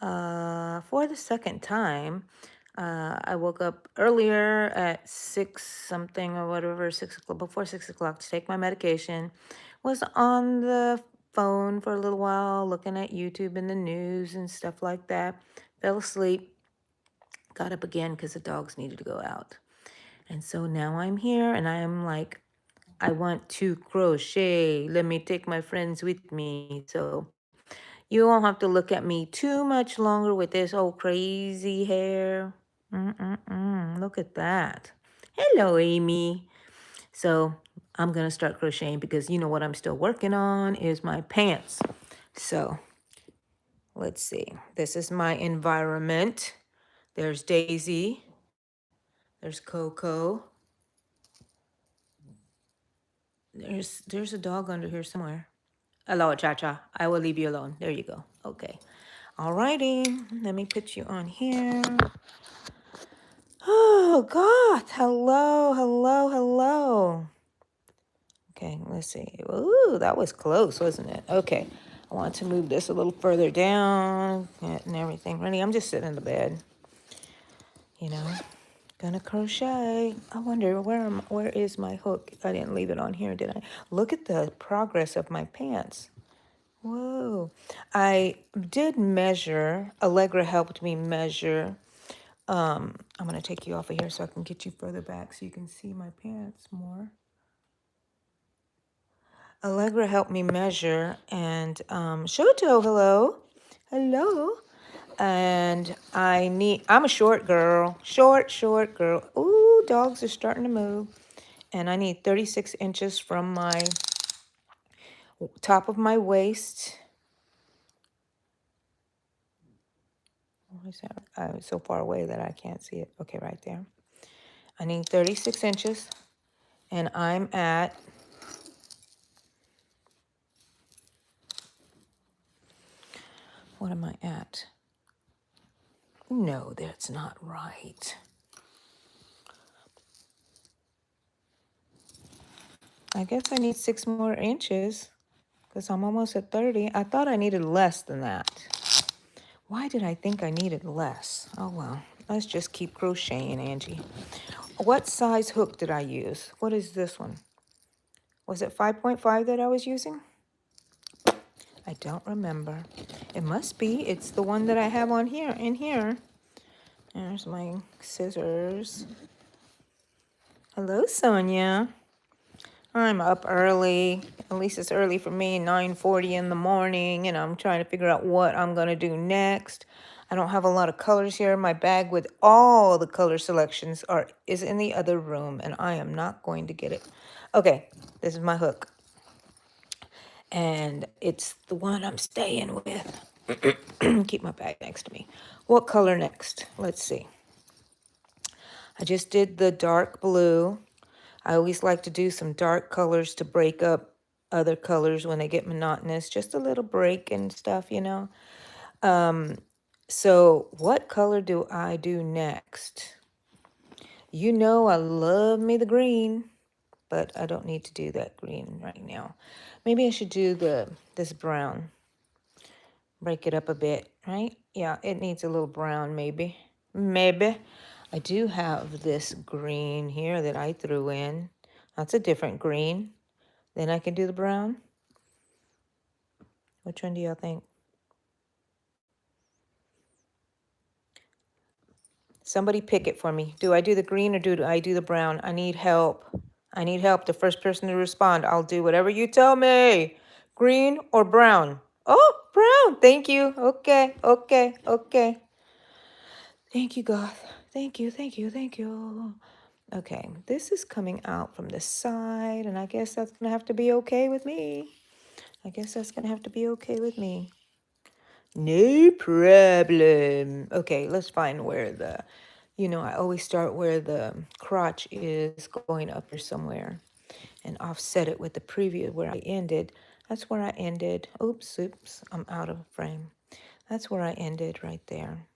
for the second time. I woke up earlier at 6 something or whatever, 6 o'clock, before 6 o'clock to take my medication. Was on the phone for a little while, looking at YouTube and the news and stuff like that. Fell asleep, got up again because the dogs needed to go out. And so now I'm here and I am like, I want to crochet. Let me take my friends with me. So you won't have to look at me too much longer with this old crazy hair. Look at that. Hello, Amy. So I'm going to start crocheting because you know what I'm still working on is my pants. So let's see. This is my environment. There's Daisy. There's Coco. There's a dog under here somewhere. Hello, Cha-Cha. I will leave you alone. There you go. Okay. Alrighty. Let me put you on here. Oh, God. Hello, hello, hello. Okay, let's see. Ooh, that was close, wasn't it? Okay. I want to move this a little further down and everything. Ready? I'm just sitting in the bed. You know, gonna crochet. I wonder where is my hook? I didn't leave it on here, did I? Look at the progress of my pants. Whoa. I did measure. Allegra helped me measure. I'm going to take you off of here so I can get you further back so you can see my pants more. Allegra helped me measure, and Shoto, hello. Hello. And I'm a short girl. Short girl. Ooh, dogs are starting to move. And I need 36 inches from my top of my waist. Where's that? It's so far away that I can't see it. Okay, right there. I need 36 inches. And I'm at, what am I at? No, that's not right. I guess I need 6 more inches because I'm almost at 30. I thought I needed less than that. Why did I think I needed less? Oh, well, let's just keep crocheting, Angie. What size hook did I use? What is this one? Was it 5.5 that I was using? I don't remember. It must be. It's the one that I have on here, in here. There's my scissors. Hello, Sonia. I'm up early. At least it's early for me, 9:40 in the morning, and I'm trying to figure out what I'm going to do next. I don't have a lot of colors here. My bag with all the color selections is in the other room, and I am not going to get it. Okay, this is my hook. And it's the one I'm staying with. Keep my bag next to me. What color next? Let's see. I just did the dark blue. I always like to do some dark colors to break up other colors when they get monotonous. Just a little break and stuff, you know. So what color do I do next? You know I love me the green, but I don't need to do that green right now. Maybe I should do this brown. Break it up a bit, right? Yeah, it needs a little brown maybe. Maybe. I do have this green here that I threw in. That's a different green. Then I can do the brown. Which one do y'all think? Somebody pick it for me. Do I do the green or do I do the brown? I need help. I need help. The first person to respond. I'll do whatever you tell me. Green or brown? Oh, brown. Thank you. Okay, okay, okay. Thank you, Goth. Thank you, thank you, thank you. Okay, this is coming out from the side, and I guess that's gonna have to be okay with me. I guess that's gonna have to be okay with me. No problem. Okay, let's find where I always start where the crotch is going up here somewhere and offset it with the previous where I ended. That's where I ended. Oops, I'm out of frame. That's where I ended right there.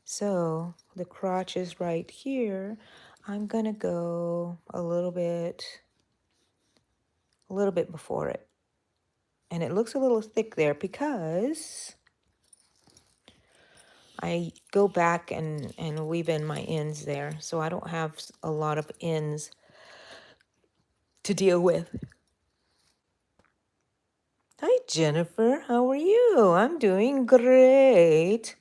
So the crotch is right here. I'm gonna go a little bit before it. And it looks a little thick there because I go back and weave in my ends there, so I don't have a lot of ends to deal with. Hi, Jennifer. How are you? I'm doing great.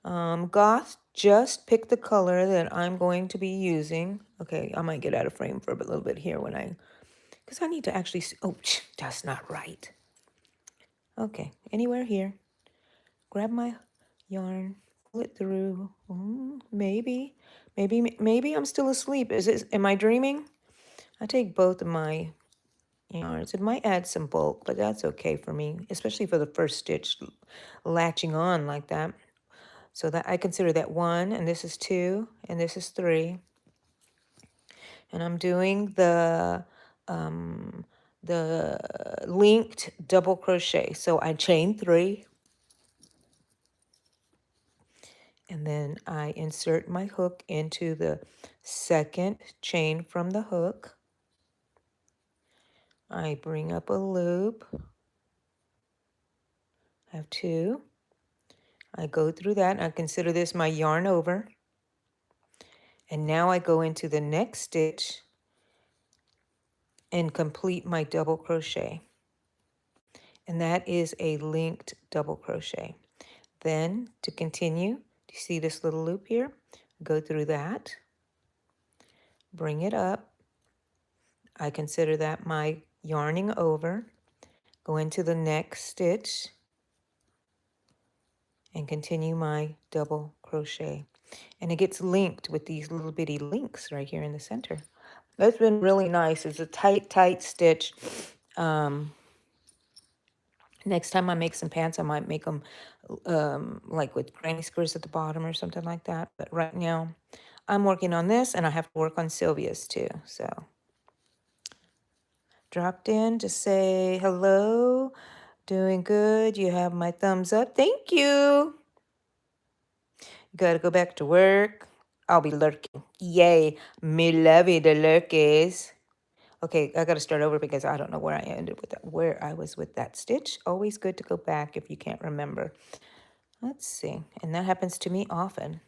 Goth just picked the color that I'm going to be using. Okay, I might get out of frame for a little bit here because I need to actually see. Oh, that's not right. Okay, anywhere here. Grab my yarn, pull it through. Maybe I'm still asleep. Am I dreaming? I take both of my yarns. It might add some bulk, but that's okay for me, especially for the first stitch latching on like that. So that I consider that 1, and this is 2, and this is 3. And I'm doing the linked double crochet. So I chain 3, and then I insert my hook into the second chain from the hook. I bring up a loop. I have 2. I go through that, and I consider this my yarn over. And now I go into the next stitch and complete my double crochet. And that is a linked double crochet. Then to continue, you see this little loop here? Go through that, bring it up. I consider that my yarning over. Go into the next stitch and continue my double crochet. And it gets linked with these little bitty links right here in the center. That's been really nice. It's a tight stitch. Next time I make some pants, I might make them like with granny squares at the bottom or something like that. But right now, I'm working on this, and I have to work on Sylvia's too. So dropped in to say hello. Doing good. You have my thumbs up. Thank you. Gotta go back to work. I'll be lurking. Yay. Me lovey the lurkies. Okay, I got to start over because I don't know where I ended with that, where I was with that stitch. Always good to go back if you can't remember. Let's see. And that happens to me often.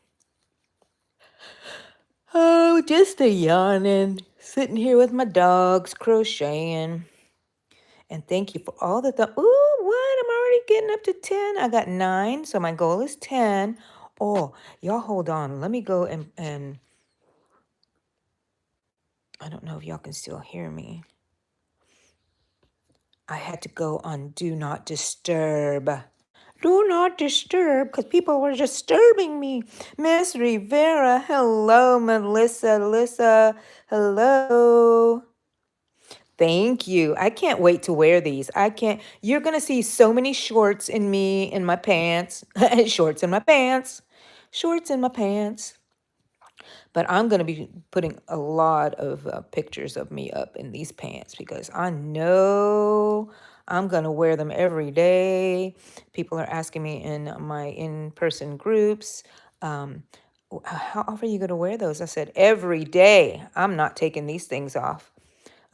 Oh, just a yawning. Sitting here with my dogs, crocheting. And thank you for all the Ooh, what? I'm already getting up to 10. I got 9, so my goal is 10. Oh, y'all hold on. Let me go and I don't know if y'all can still hear me. I had to go on Do Not Disturb. Do not disturb, because people were disturbing me. Miss Rivera, hello. Melissa, hello. Thank you. I can't wait to wear these. I can't. You're going to see so many shorts in me in my pants. Shorts in my pants. Shorts in my pants. But I'm going to be putting a lot of pictures of me up in these pants because I know I'm going to wear them every day. People are asking me in my in-person groups, how often are you going to wear those? I said, every day. I'm not taking these things off.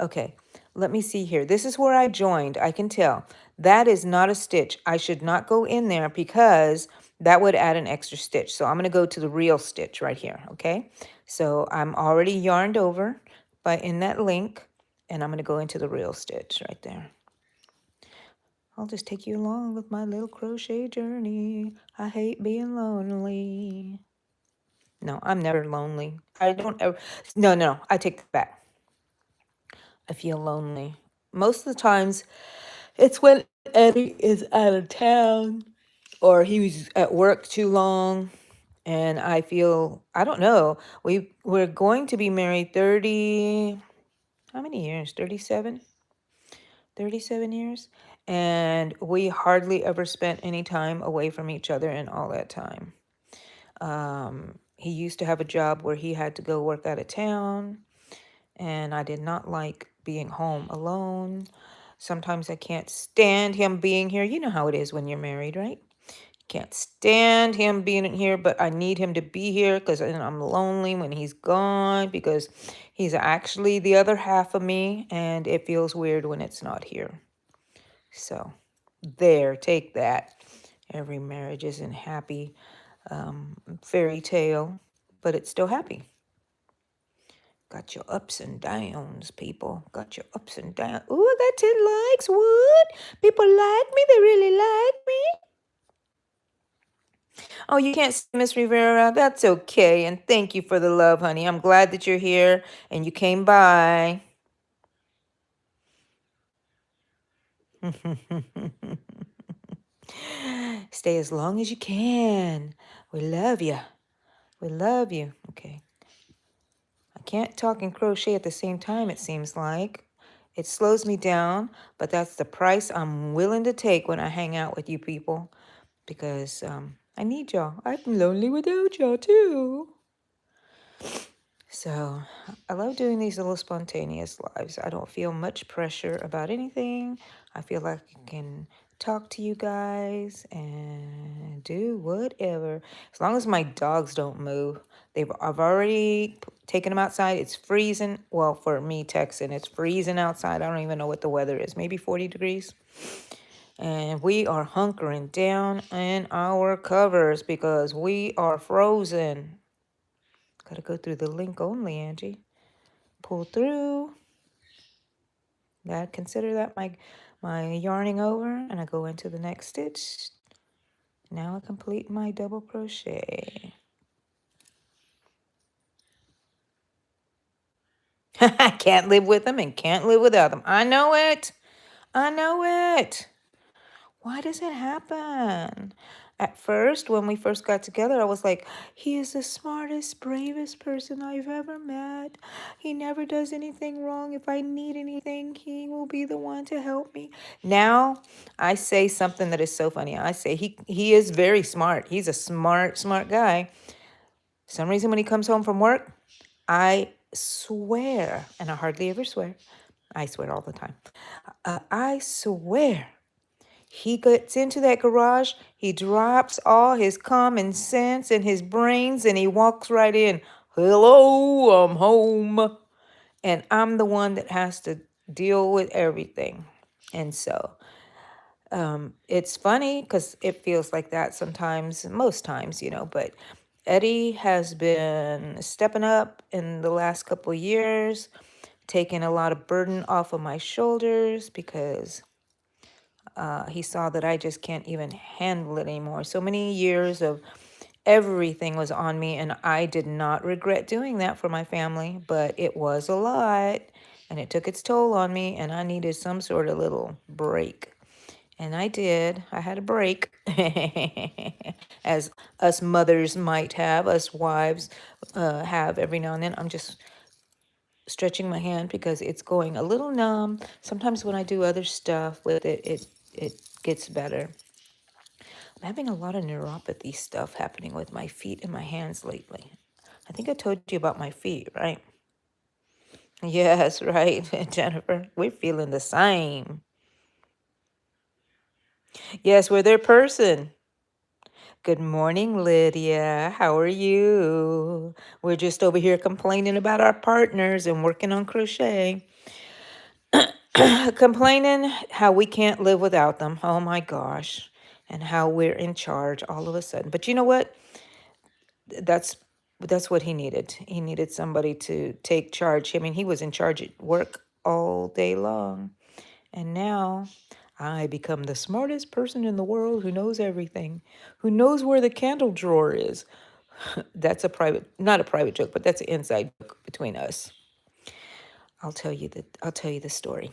Okay, let me see here. This is where I joined. I can tell. That is not a stitch. I should not go in there because that would add an extra stitch. So I'm going to go to the real stitch right here, okay? So I'm already yarned over by in that link, and I'm going to go into the real stitch right there. I'll just take you along with my little crochet journey. I hate being lonely. No, I'm never lonely. I don't ever. No, I take that back. I feel lonely. Most of the times, it's when Eddie is out of town or he was at work too long, and I feel, I don't know. We're going to be married 30, how many years? 37? 37 years. And we hardly ever spent any time away from each other in all that time. He used to have a job where he had to go work out of town, and I did not like being home alone. Sometimes I can't stand him being here. You know how it is when you're married, right? Can't stand him being here, but I need him to be here because I'm lonely when he's gone because he's actually the other half of me, and it feels weird when it's not here. So there, take that. Every marriage isn't happy. fairy tale, but it's still happy. Got your ups and downs, people. Got your ups and downs. Ooh, I got 10 likes. What? People like me. They really like me. Oh, you can't see Miss Rivera? That's okay. And thank you for the love, honey. I'm glad that you're here and you came by. Stay as long as you can. We love you. We love you. Okay. I can't talk and crochet at the same time, it seems like. It slows me down, but that's the price I'm willing to take when I hang out with you people because I need y'all. I'm lonely without y'all, too. So I love doing these little spontaneous lives. I don't feel much pressure about anything. I feel like I can talk to you guys and do whatever. As long as my dogs don't move. I've already taken them outside. It's freezing. Well, for me, Texan, it's freezing outside. I don't even know what the weather is. Maybe 40 degrees. And we are hunkering down in our covers because we are frozen. Gotta go through the link only, Angie. Pull through. That consider that my yarning over, and I go into the next stitch. Now I complete my double crochet. I can't live with them and can't live without them. I know it. I know it. Why does it happen? At first, when we first got together, I was like, he is the smartest, bravest person I've ever met. He never does anything wrong. If I need anything, he will be the one to help me. Now, I say something that is so funny. I say he is very smart. He's a smart guy. For some reason, when he comes home from work, I swear, and I hardly ever swear. I swear all the time. I swear he gets into that garage, he drops all his common sense and his brains, and he walks right in. Hello, I'm home. And I'm the one that has to deal with everything. And so it's funny because it feels like that sometimes, most times, but Eddie has been stepping up in the last couple of years, taking a lot of burden off of my shoulders because he saw that I just can't even handle it anymore. So many years of everything was on me, and I did not regret doing that for my family, but it was a lot, and it took its toll on me, and I needed some sort of little break. And I did. I had a break, as us mothers might have, us wives have every now and then. I'm just stretching my hand because it's going a little numb. Sometimes when I do other stuff with it, it gets better. I'm having a lot of neuropathy stuff happening with my feet and my hands lately. I think I told you about my feet, right? Yes, right, Jennifer. We're feeling the same. Yes, we're their person. Good morning, Lydia. How are you? We're just over here complaining about our partners and working on crochet. Complaining how we can't live without them. Oh my gosh. And how we're in charge all of a sudden. But you know what? That's that's what he needed. He needed somebody to take charge. I mean, he was in charge at work all day long. And now I become the smartest person in the world who knows everything, who knows where the candle drawer is. That's a private, not a private joke, but that's an inside joke between us. I'll tell you the story.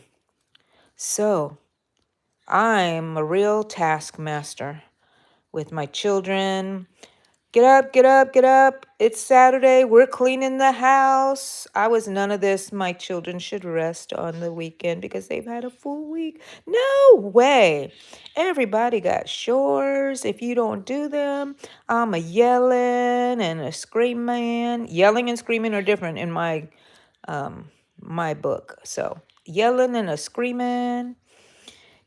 So, I'm a real taskmaster with my children. Get up, get up, get up. It's Saturday. We're cleaning the house. I was none of this. My children should rest on the weekend because they've had a full week. No way. Everybody got chores. If you don't do them, I'm a yelling and a screaming. Yelling and screaming are different in my book. So yelling and a screaming.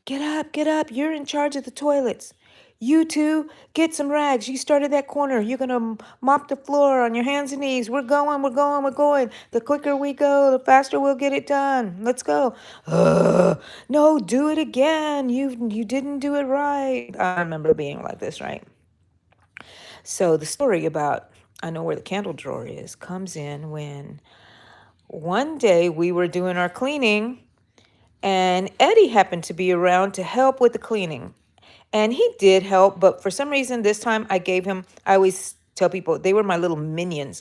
Get up. You're in charge of the toilets. You two, get some rags. You started that corner. You're going to mop the floor on your hands and knees. We're going. The quicker we go, the faster we'll get it done. Let's go. No, do it again. You didn't do it right. I remember being like this, right? So the story about I know where the candle drawer is comes in when one day we were doing our cleaning and Eddie happened to be around to help with the cleaning. And he did help, but for some reason this time I gave him, I always tell people they were my little minions.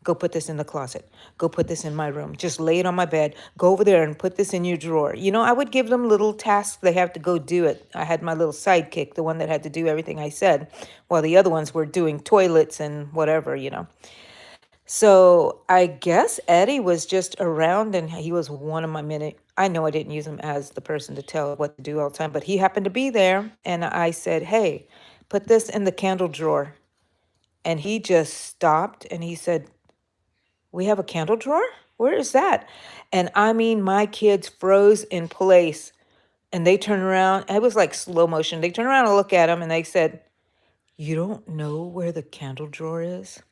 Go put this in the closet. Go put this in my room. Just lay it on my bed. Go over there and put this in your drawer. You know, I would give them little tasks. They have to go do it. I had my little sidekick, the one that had to do everything I said, while the other ones were doing toilets and whatever, you know. So I guess Eddie was just around and he was one of my minute. I know I didn't use him as the person to tell what to do all the time, but he happened to be there. And I said, hey, put this in the candle drawer. And he just stopped and he said, we have a candle drawer? Where is that? And I mean, my kids froze in place and they turned around. It was like slow motion. They turned around and looked at him and they said, you don't know where the candle drawer is?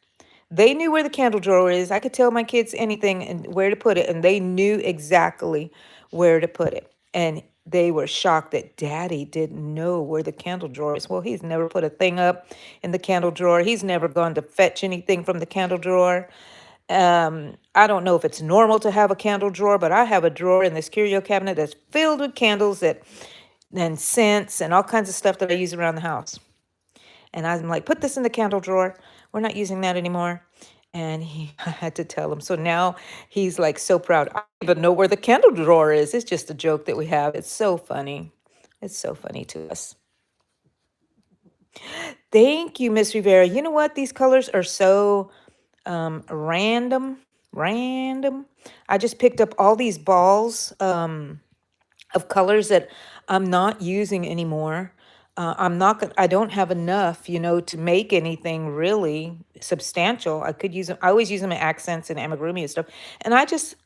They knew where the candle drawer is. I could tell my kids anything and where to put it, and they knew exactly where to put it. And they were shocked that Daddy didn't know where the candle drawer is. Well, he's never put a thing up in the candle drawer. He's never gone to fetch anything from the candle drawer. I don't know if it's normal to have a candle drawer, but I have a drawer in this curio cabinet that's filled with candles that and scents and all kinds of stuff that I use around the house. And I'm like, put this in the candle drawer. We're not using that anymore. And I had to tell him. So now he's like so proud. I don't even know where the candle drawer is. It's just a joke that we have. It's so funny. It's so funny to us. Thank you, Miss Rivera. You know what? These colors are so random. Random. I just picked up all these balls of colors that I'm not using anymore. I'm not gonna, I don't have enough, you know, to make anything really substantial. I could use them. I always use them in accents and amigurumi and stuff. And I just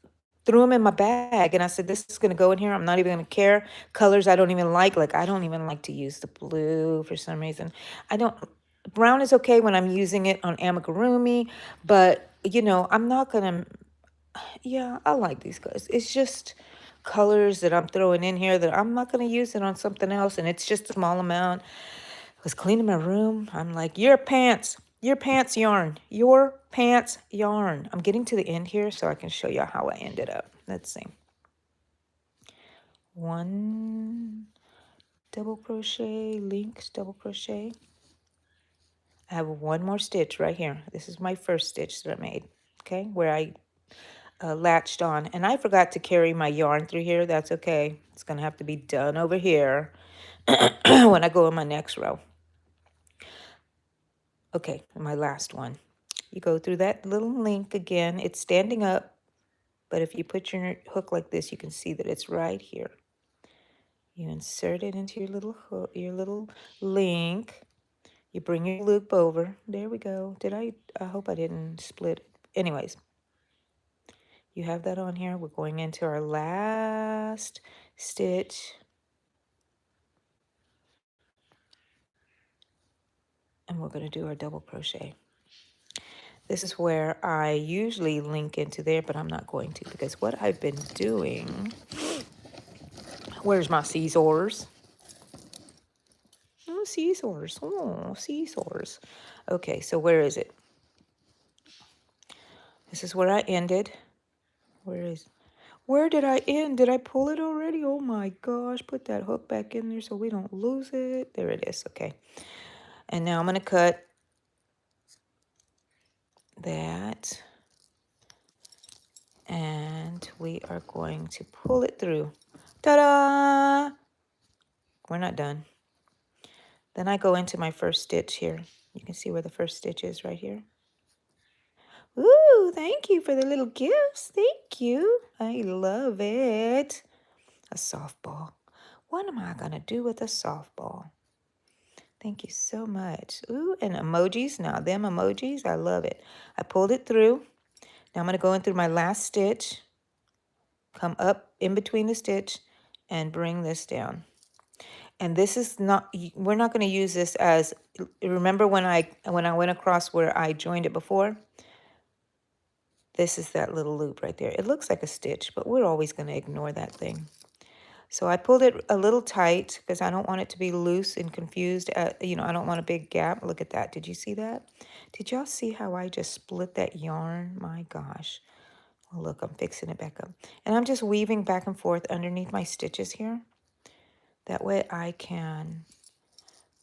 threw them in my bag and I said, this is going to go in here. I'm not even going to care. Colors I don't even like. Like, I don't even like to use the blue for some reason. I don't, brown is okay when I'm using it on amigurumi, but you know, I'm not going to, yeah, I like these colors. It's just colors that I'm throwing in here that I'm not going to use it on something else. And it's just a small amount. I was cleaning my room. I'm like, your pants yarn, your pants yarn. I'm getting to the end here so I can show you how I ended up. Let's see. One double crochet, links, double crochet. I have one more stitch right here. This is my first stitch that I made, okay, where I latched on. And I forgot to carry my yarn through here. That's okay. It's going to have to be done over here when I go in my next row. Okay, my last one. You go through that little link again. It's standing up, but if you put your hook like this, you can see that it's right here. You insert it into your little hook, your little link. You bring your loop over. There we go. I hope I didn't split it. Anyways, you have that on here. We're going into our last stitch. And we're going to do our double crochet. This is where I usually link into there, but I'm not going to because what I've been doing, where's my scissors? Oh, scissors. Oh, scissors. Okay, so where is it? This is where I ended. Where did I end? Did I pull it already? Oh my gosh, put that hook back in there so we don't lose it. There it is, okay. And now I'm gonna cut that. And we are going to pull it through. Ta-da! We're not done. Then I go into my first stitch here. You can see where the first stitch is right here. Ooh, thank you for the little gifts. Thank you. I love it. A softball. What am I going to do with a softball? Thank you so much. Ooh, and emojis. Now, them emojis, I love it. I pulled it through. Now I'm going to go in through my last stitch, come up in between the stitch, and bring this down. And this is not, we're not going to use this as, remember when I went across where I joined it before? This is that little loop right there. It looks like a stitch, but we're always going to ignore that thing. So I pulled it a little tight because I don't want it to be loose and confused. I don't want a big gap. Look at that. Did you see that? Did y'all see how I just split that yarn? My gosh. Well, look, I'm fixing it back up. And I'm just weaving back and forth underneath my stitches here. That way I can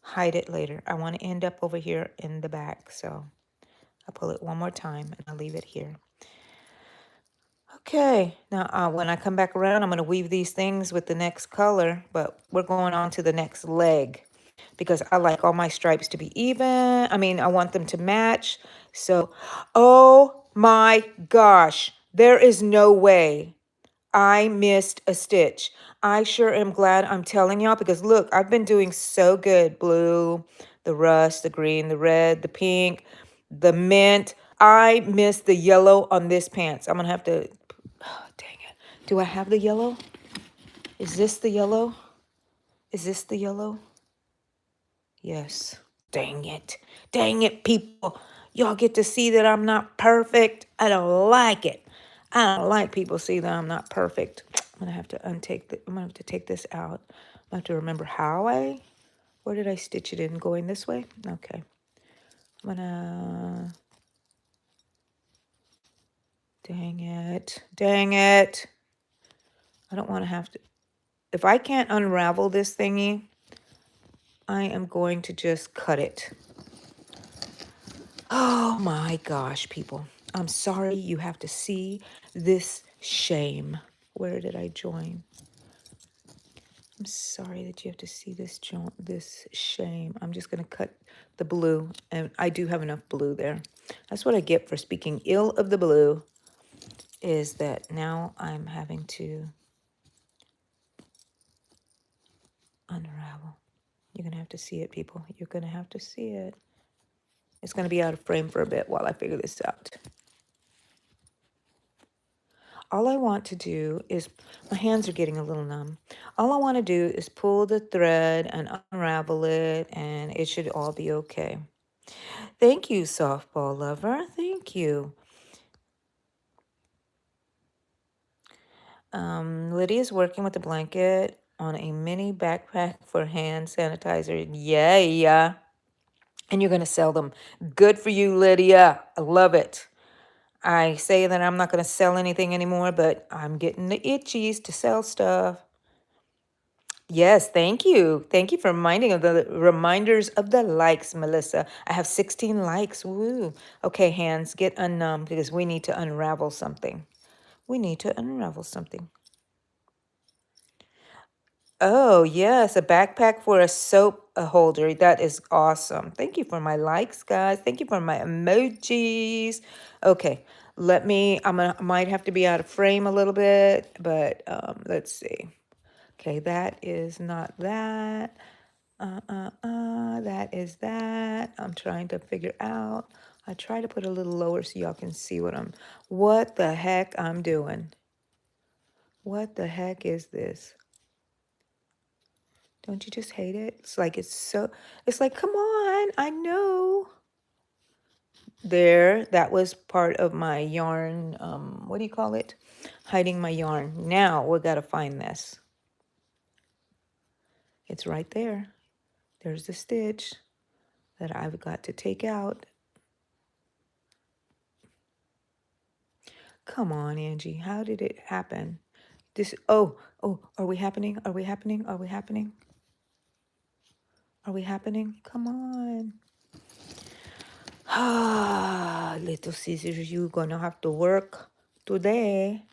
hide it later. I want to end up over here in the back. So I'll pull it one more time and I'll leave it here. Okay, now when I come back around, I'm going to weave these things with the next color, but we're going on to the next leg because I like all my stripes to be even. I mean, I want them to match. So, oh my gosh, there is no way I missed a stitch. I sure am glad I'm telling y'all because look, I've been doing so good. Blue, the rust, the green, the red, the pink, the mint. I missed the yellow on this pants. I'm going to have to, oh, dang it. Do I have the yellow? Is this the yellow? Is this the yellow? Yes. Dang it. Dang it, people. Y'all get to see that I'm not perfect. I don't like it. I don't like people see that I'm not perfect. I'm gonna have to I'm gonna have to take this out. I have to remember where did I stitch it in? Going this way? Okay. Dang it. Dang it. I don't want to have to, if I can't unravel this thingy, I am going to just cut it. Oh my gosh, people. I'm sorry you have to see this shame. Where did I join? I'm sorry that you have to see this shame. I'm just going to cut the blue, and I do have enough blue there. That's what I get for speaking ill of the blue, is that now I'm having to unravel. You're going to have to see it, people. You're going to have to see it. It's going to be out of frame for a bit while I figure this out. All I want to do is, my hands are getting a little numb. All I want to do is pull the thread and unravel it, and it should all be okay. Thank you, softball lover. Thank you. Lydia's working with a blanket on a mini backpack for hand sanitizer. Yeah. And you're going to sell them. Good for you, Lydia. I love it. I say that I'm not going to sell anything anymore, but I'm getting the itchies to sell stuff. Yes, thank you. Thank you for reminders of the likes, Melissa. I have 16 likes. Woo. Okay, hands, get unnumb because we need to unravel something. We need to unravel something. Oh, yes, a backpack for a soap holder. That is awesome. Thank you for my likes, guys. Thank you for my emojis. Okay, might have to be out of frame a little bit, but let's see. Okay, that is not that. That is that. I'm trying to figure out. I try to put a little lower so y'all can see what the heck I'm doing. What the heck is this? Don't you just hate it? It's like, come on, I know. There, that was part of my yarn, what do you call it? Hiding my yarn. Now we got to find this. It's right there. There's the stitch that I've got to take out. Come on, Angie. How did it happen? Are we happening? Are we happening? Are we happening? Are we happening? Come on. Ah, little scissors, you're gonna have to work today.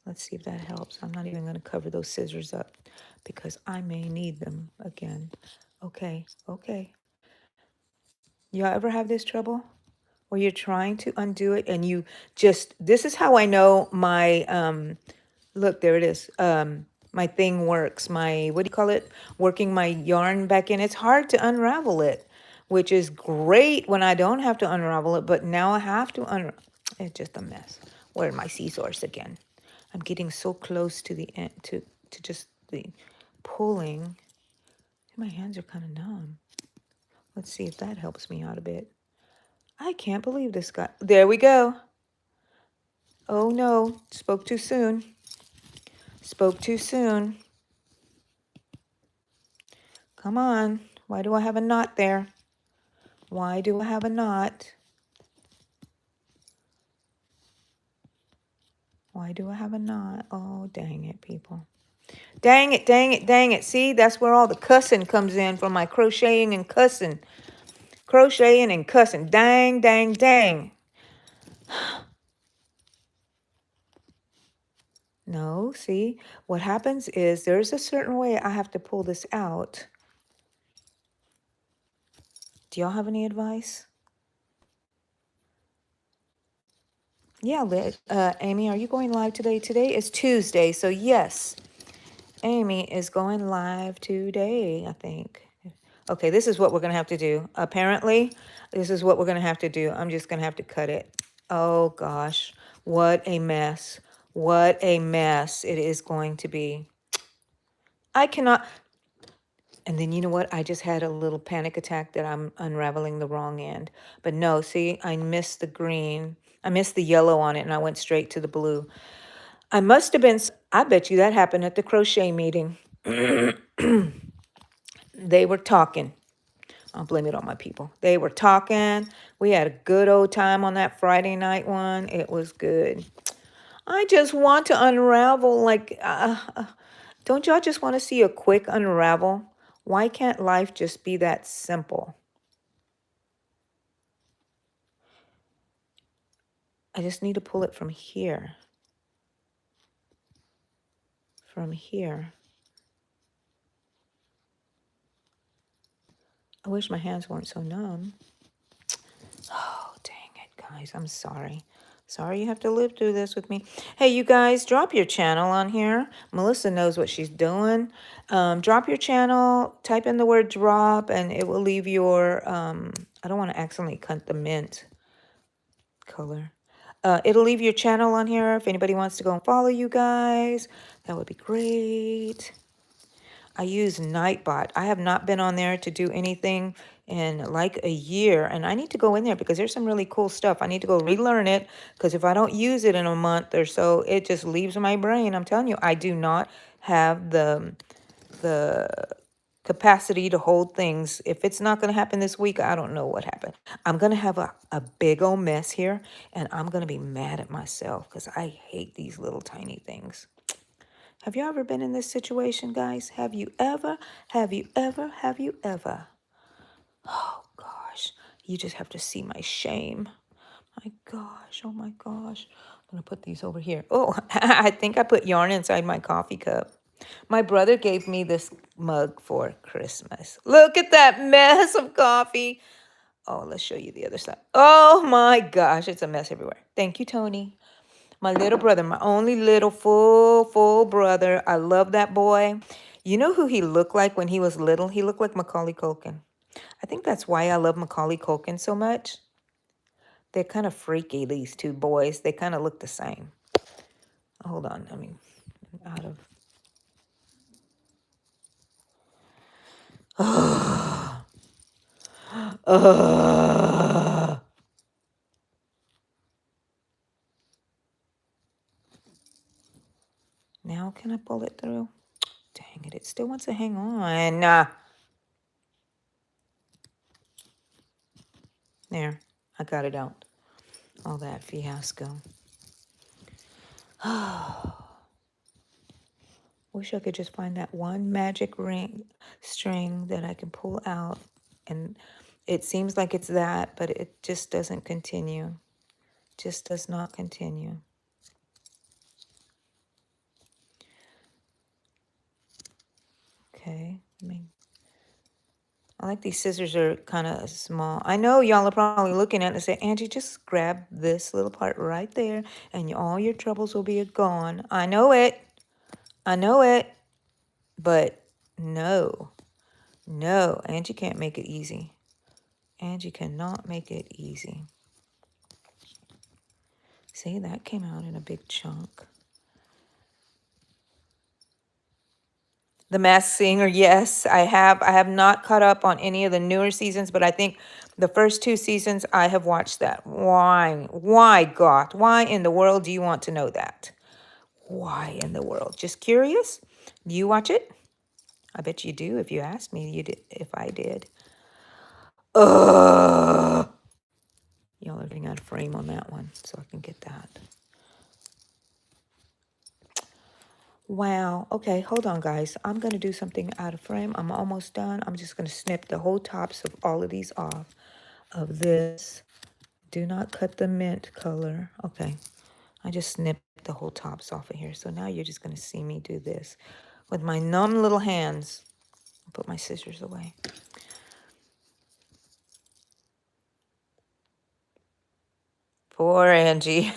Let's see if that helps. I'm not even gonna cover those scissors up because I may need them again. Okay. Y'all ever have this trouble where you're trying to undo it and this is how I know my, look, there it is. My thing works. What do you call it? Working my yarn back in. It's hard to unravel it, which is great when I don't have to unravel it, but now I have to unravel. It's just a mess. Where are my scissors again? I'm getting so close to the end, to just the pulling. My hands are kind of numb. Let's see if that helps me out a bit. I can't believe this guy. There we go. Oh no, spoke too soon. Spoke too soon. Come on. Why do I have a knot there? Why do I have a knot? Why do I have a knot? Oh, dang it, people. Dang it, dang it, dang it. See, that's where all the cussing comes in from my crocheting and cussing. Crocheting and cussing. Dang, dang, dang. No, see, what happens is there's a certain way I have to pull this out. Do y'all have any advice? Yeah, Amy, are you going live today? Today is Tuesday, so yes, Amy is going live today, I think. Okay, this is what we're going to have to do. Apparently, this is what we're going to have to do. I'm just going to have to cut it. Oh, gosh. What a mess. What a mess it is going to be. I cannot... And then you know what? I just had a little panic attack that I'm unraveling the wrong end. But no, see, I missed the green. I missed the yellow on it, and I went straight to the blue. I must have been... I bet you that happened at the crochet meeting. They were talking. I'll blame it on my people. They were talking. We had a good old time on that Friday night one. It was good. I just want to unravel like, don't y'all just want to see a quick unravel? Why can't life just be that simple? I just need to pull it from here. From here. I wish my hands weren't so numb. Oh, dang it, guys. I'm sorry. Sorry you have to live through this with me. Hey, you guys, drop your channel on here. Melissa knows what she's doing. Drop your channel, type in the word drop, and it will leave your... I don't want to accidentally cut the mint color. It'll leave your channel on here if anybody wants to go and follow you guys. That would be great. I use Nightbot. I have not been on there to do anything in like a year, and I need to go in there because there's some really cool stuff. I need to go relearn it because if I don't use it in a month or so, it just leaves my brain. I'm telling you, I do not have the capacity to hold things. If it's not going to happen this week, I don't know what happened. I'm going to have a big old mess here, and I'm going to be mad at myself because I hate these little tiny things. Have you ever been in this situation, guys? Have you ever? Have you ever? Have you ever? Oh, gosh. You just have to see my shame. My gosh. Oh, my gosh. I'm going to put these over here. Oh, I think I put yarn inside my coffee cup. My brother gave me this mug for Christmas. Look at that mess of coffee. Oh, let's show you the other side. Oh, my gosh. It's a mess everywhere. Thank you, Tony. My little brother, my only little full brother. I love that boy. You know who he looked like when he was little? He looked like Macaulay Culkin. I think that's why I love Macaulay Culkin so much. They're kind of freaky, these two boys. They kind of look the same. Hold on. I mean, out of... Now can I pull it through? Dang it, it still wants to hang on. There, I got it out. All that fiasco. Wish I could just find that one magic string that I can pull out. And it seems like it's that, but it just doesn't continue. Just does not continue. Okay, I like these scissors are kind of small. I know y'all are probably looking at it and say, Angie, just grab this little part right there and all your troubles will be gone. I know it. I know it. But no. No, Angie can't make it easy. Angie cannot make it easy. See, that came out in a big chunk. The Masked Singer, yes, I have. I have not caught up on any of the newer seasons, but I think the first two seasons I have watched that. Why? Why, God? Why in the world do you want to know that? Why in the world? Just curious? Do you watch it? I bet you do. If you asked me, you did. If I did. Ugh. Y'all are getting out of frame on that one, so I can get that. Wow. Okay, hold on, guys. I'm going to do something out of frame. I'm almost done. I'm just going to snip the whole tops of all of these off of this. Do not cut the mint color. Okay. I just snipped the whole tops off of here. So now you're just going to see me do this with my numb little hands. I'll put my scissors away. Poor Angie.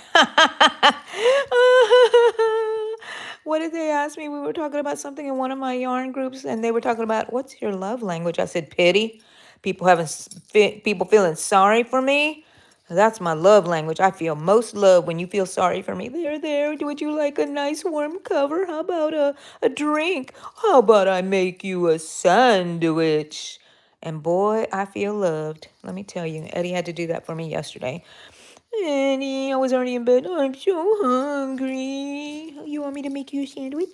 What did they ask me? We were talking about something in one of my yarn groups, and they were talking about what's your love language. I said pity. People feeling sorry for me. That's my love language. I feel most love when you feel sorry for me. There. Would you like a nice warm cover? How about a drink? How about I make you a sandwich? And boy, I feel loved. Let me tell you, Eddie had to do that for me yesterday. Annie, I was already in bed. I'm so hungry. You want me to make you a sandwich?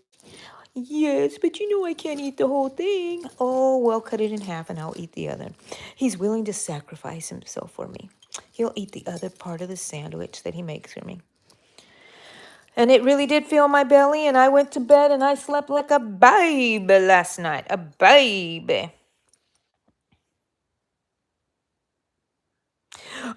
Yes, but you know I can't eat the whole thing. Oh, well, cut it in half and I'll eat the other. He's willing to sacrifice himself for me. He'll eat the other part of the sandwich that he makes for me. And it really did fill my belly, and I went to bed and I slept like a baby last night. A baby.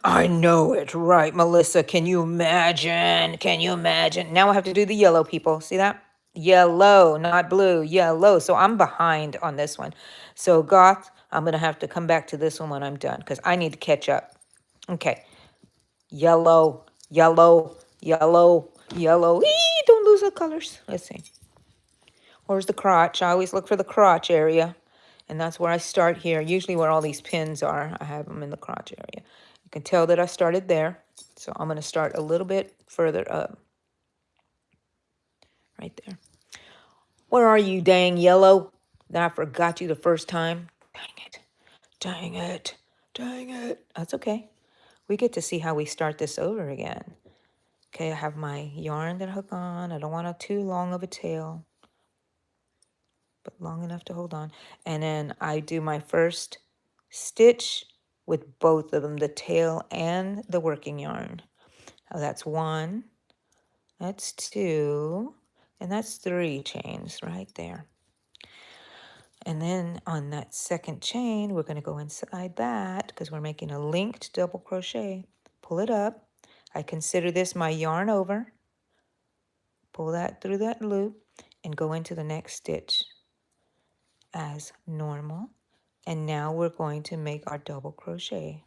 I know it, right, Melissa? Can you imagine? Can you imagine? Now I have to do the yellow, people. See that? Yellow, not blue, yellow. So I'm behind on this one. So, Goth, I'm going to have to come back to this one when I'm done because I need to catch up. Okay. Yellow, yellow, yellow, yellow. Eee, don't lose the colors. Let's see. Where's the crotch? I always look for the crotch area. And that's where I start here. Usually where all these pins are, I have them in the crotch area. You can tell that I started there. So I'm going to start a little bit further up. Right there. Where are you, dang yellow? That I forgot you the first time. Dang it. Dang it. Dang it. That's okay. We get to see how we start this over again. Okay, I have my yarn that I hook on. I don't want a too long of a tail, but long enough to hold on. And then I do my first stitch with both of them, the tail and the working yarn. Oh, that's one, that's two, and that's three chains right there. And then on that second chain, we're going to go inside that because we're making a linked double crochet. Pull it up. I consider this my yarn over. Pull that through that loop and go into the next stitch as normal. And now we're going to make our double crochet.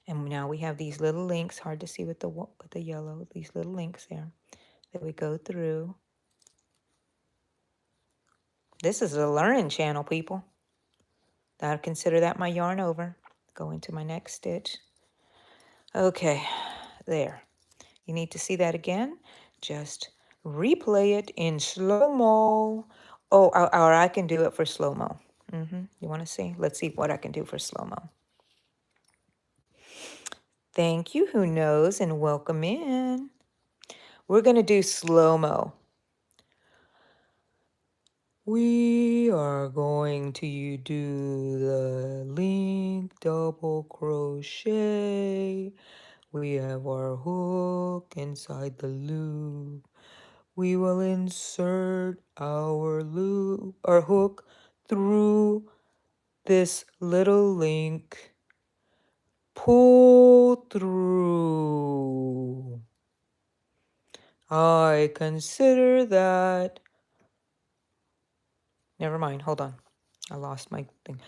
And now we have these little links, hard to see with the yellow, these little links there that we go through. This is a learning channel, people. I consider that my yarn over. Go into my next stitch. Okay, there. You need to see that again. Just replay it in slow-mo. Oh, or I can do it for slow-mo. You want to see? Let's see what I can do for slow-mo. Thank you, who knows, and welcome in. We're going to do slow-mo. We are going to do the link double crochet. We have our hook inside the loop. We will insert our hook through this little link. Pull through. I consider that. Never mind, hold on. I lost my thing.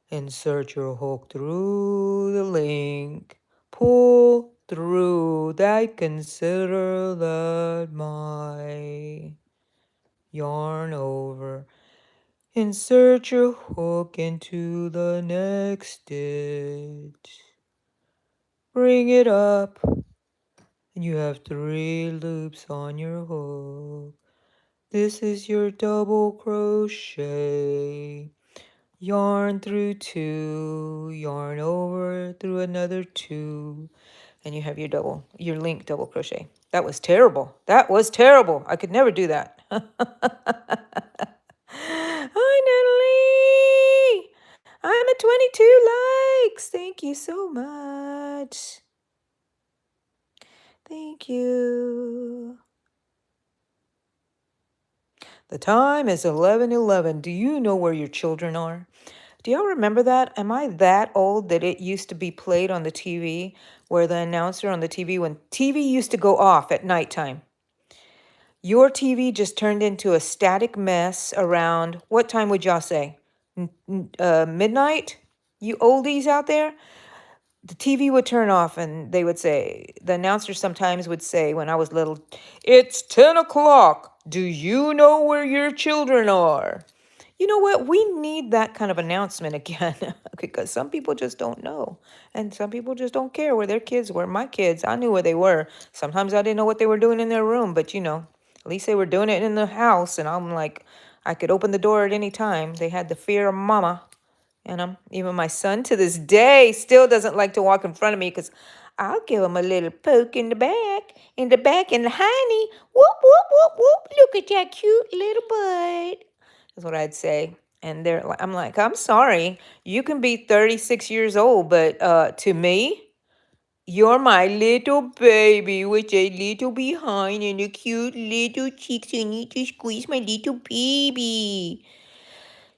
Insert your hook through the link. Pull through. I consider that my yarn over. Insert your hook into the next stitch. Bring it up. And you have 3 loops on your hook. This is your double crochet. Yarn through 2, yarn over through another 2, and you have your link double crochet. That was terrible. That was terrible. I could never do that. Hi, Natalie. I'm at 22 likes. Thank you so much. Thank you. The time is 11:11. Do you know where your children are? Do y'all remember that? Am I that old that it used to be played on the TV where the announcer on the TV, when TV used to go off at nighttime, your TV just turned into a static mess around what time would y'all say? Midnight? You oldies out there? The TV would turn off and they would say, the announcer sometimes would say when I was little, "It's 10 o'clock. Do you know where your children are?" You know what? We need that kind of announcement again because some people just don't know. And some people just don't care where their kids were. My kids, I knew where they were. Sometimes I didn't know what they were doing in their room, but at least they were doing it in the house. And I'm like, I could open the door at any time. They had the fear of mama. And even my son to this day still doesn't like to walk in front of me because I'll give him a little poke in the back, and honey, whoop, whoop, whoop, whoop, look at that cute little butt. That's what I'd say. And I'm like, I'm sorry, you can be 36 years old, but to me, you're my little baby with a little behind and a cute little cheeks. I need to squeeze my little baby.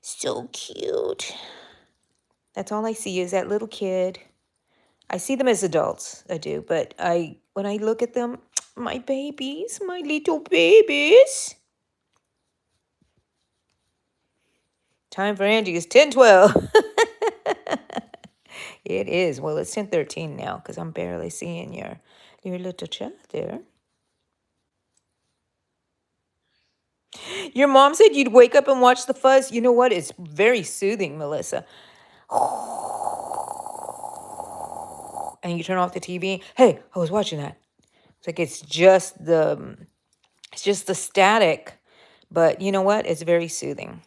So cute. That's all I see is that little kid. I see them as adults, I do, but when I look at them, my babies, my little babies. Time for Angie is 10:12. It is. Well, it's 10:13 now because I'm barely seeing your little chat there. Your mom said you'd wake up and watch the fuzz. You know what? It's very soothing, Melissa. And you turn off the TV. Hey, I was watching that. It's like it's just the static, but you know what? It's very soothing.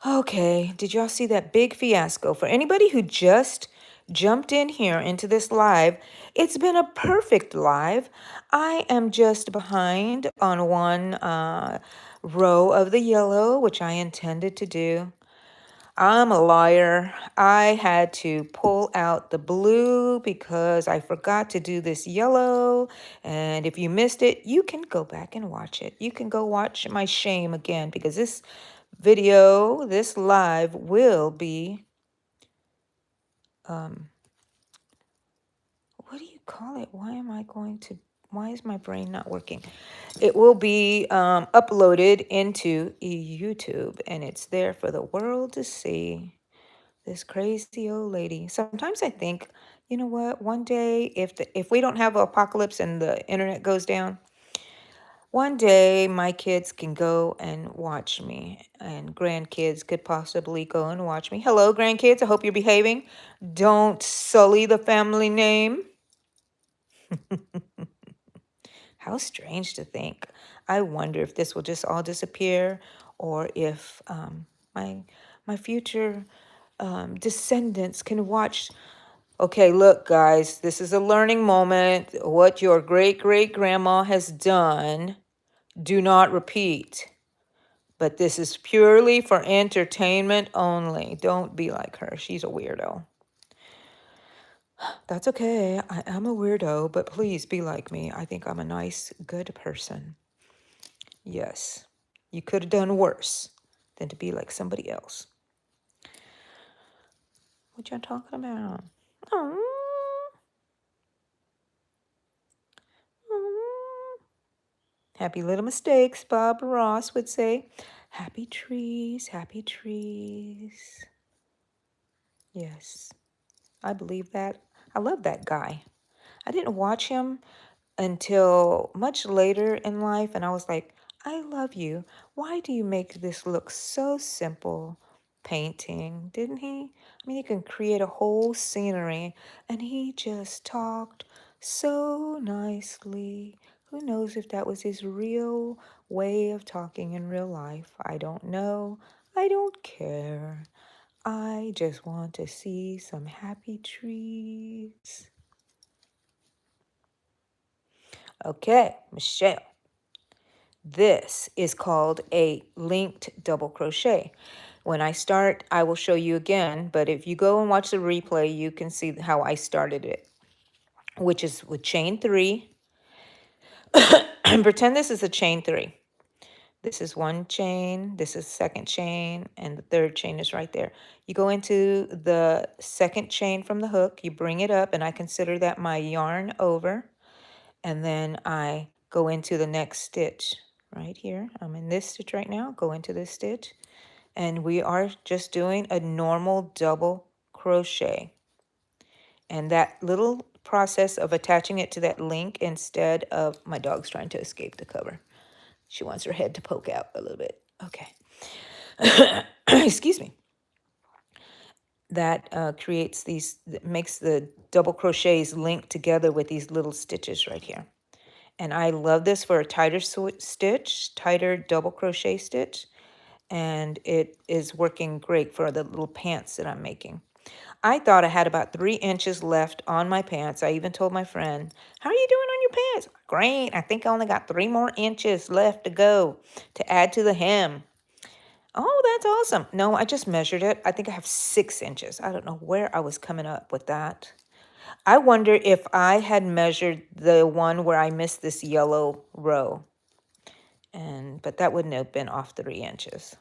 Okay, did y'all see that big fiasco? For anybody who just jumped in here into this live, it's been a perfect live. I am just behind on one row of the yellow, which I intended to do. I'm a liar. I had to pull out the blue because I forgot to do this yellow. And if you missed it, you can go back and watch it. You can go watch my shame again because this video, this live will be, what do you call it? Why is my brain not working? It will be uploaded into YouTube and it's there for the world to see. This crazy old lady. Sometimes I think, you know what? One day, if we don't have an apocalypse and the internet goes down, one day my kids can go and watch me, and grandkids could possibly go and watch me. Hello, grandkids. I hope you're behaving. Don't sully the family name. How strange to think. I wonder if this will just all disappear, or if my future descendants can watch. Okay, look, guys, this is a learning moment. What your great great grandma has done, do not repeat. But this is purely for entertainment only. Don't be like her. She's a weirdo. That's okay. I am a weirdo, but please be like me. I think I'm a nice, good person. Yes, you could have done worse than to be like somebody else. What y'all talking about? Oh. Happy little mistakes, Bob Ross would say. Happy trees, happy trees. Yes, I believe that. I love that guy. I didn't watch him until much later in life, and I was like, I love you. Why do you make this look so simple? Painting, didn't he? I mean, he can create a whole scenery, and he just talked so nicely. Who knows if that was his real way of talking in real life? I don't know. I don't care. I just want to see some happy trees. Okay, Michelle. This is called a linked double crochet. When I start, I will show you again, but if you go and watch the replay, you can see how I started it, which is with chain 3. And pretend this is a chain 3. This is one chain, this is second chain, and the third chain is right there. You go into the second chain from the hook, you bring it up, and I consider that my yarn over. And then I go into the next stitch right here. I'm in this stitch right now, go into this stitch. And we are just doing a normal double crochet. And that little process of attaching it to that link instead of, my dog's trying to escape the cover. She wants her head to poke out a little bit. Okay. Excuse me. That creates these, makes the double crochets linked together with these little stitches right here. And I love this for a tighter stitch, tighter double crochet stitch. And it is working great for the little pants that I'm making. I thought I had about 3 inches left on my pants. I even told my friend, how are you doing on your pants? Great, I think I only got 3 more inches left to go to add to the hem. Oh, that's awesome. No, I just measured it. I think I have 6 inches. I don't know where I was coming up with that. I wonder if I had measured the one where I missed this yellow row. But that wouldn't have been off 3 inches.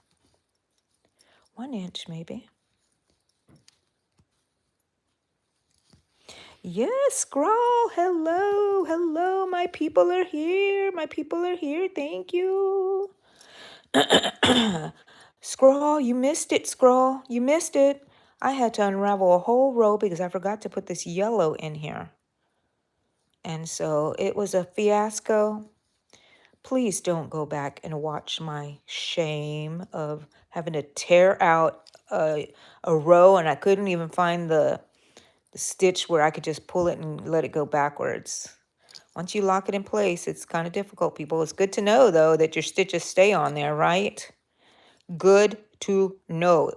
1 inch maybe. Yes, Scrawl. Hello, hello. My people are here. My people are here. Thank you. Scrawl, you missed it, Scrawl. You missed it. I had to unravel a whole row because I forgot to put this yellow in here. And so it was a fiasco. Please don't go back and watch my shame of having to tear out a row and I couldn't even find the stitch where I could just pull it and let it go backwards. Once you lock it in place, it's kind of difficult, people. It's good to know, though, that your stitches stay on there, right? Good to know.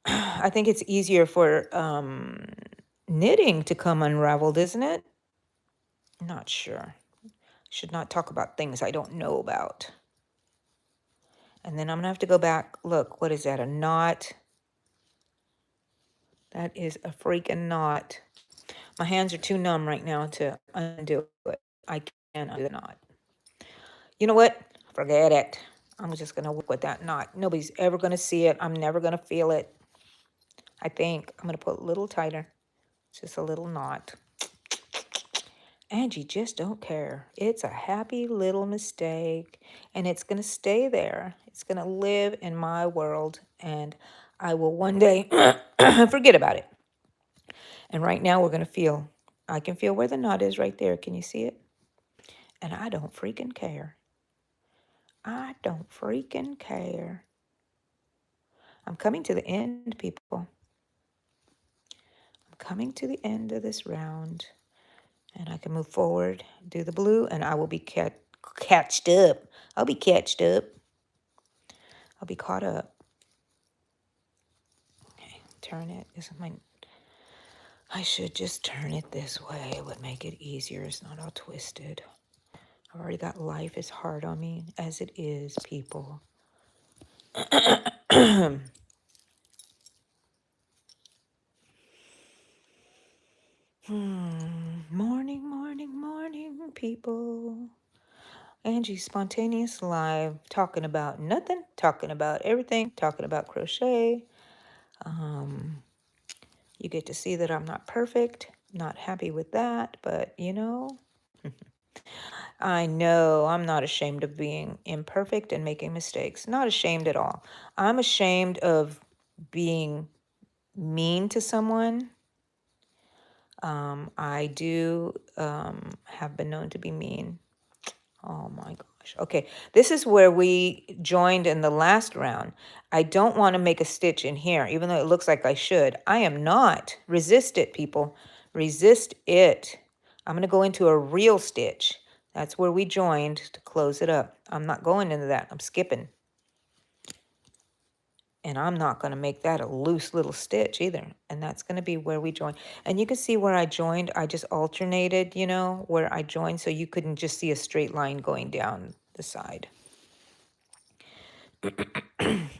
I think it's easier for knitting to come unraveled, isn't it? Not sure. Should not talk about things I don't know about. And then I'm going to have to go back. Look, what is that? A knot? That is a freaking knot. My hands are too numb right now to undo it. I can't undo the knot. You know what? Forget it. I'm just going to work with that knot. Nobody's ever going to see it. I'm never going to feel it. I think I'm going to put a little tighter. Just a little knot. And you just don't care. It's a happy little mistake. And it's going to stay there. It's going to live in my world. And I will one day forget about it. And right now we're going to feel. I can feel where the knot is right there. Can you see it? And I don't freaking care. I don't freaking care. I'm coming to the end, people. I'm coming to the end of this round. And I can move forward, do the blue, and I will be catched up. I'll be catched up. I'll be caught up. Okay, turn it. I should just turn it this way. It would make it easier. It's not all twisted. I've already got life is hard on me, as it is, people. Morning, morning, morning, people. Angie's Spontaneous Live, talking about nothing, talking about everything, talking about crochet. You get to see that I'm not perfect, not happy with that, but you know, I know I'm not ashamed of being imperfect and making mistakes. Not ashamed at all. I'm ashamed of being mean to someone. I do have been known to be mean. Oh my gosh. Okay, this is where we joined in the last round. I don't want to make a stitch in here, even though it looks like I should. I am not. Resist it, people. Resist it. I'm going to go into a real stitch. That's where we joined to close it up. I'm not going into that. I'm skipping. And I'm not going to make that a loose little stitch either. And that's going to be where we join. And you can see where I joined. I just alternated, you know, where I joined, so you couldn't just see a straight line going down the side.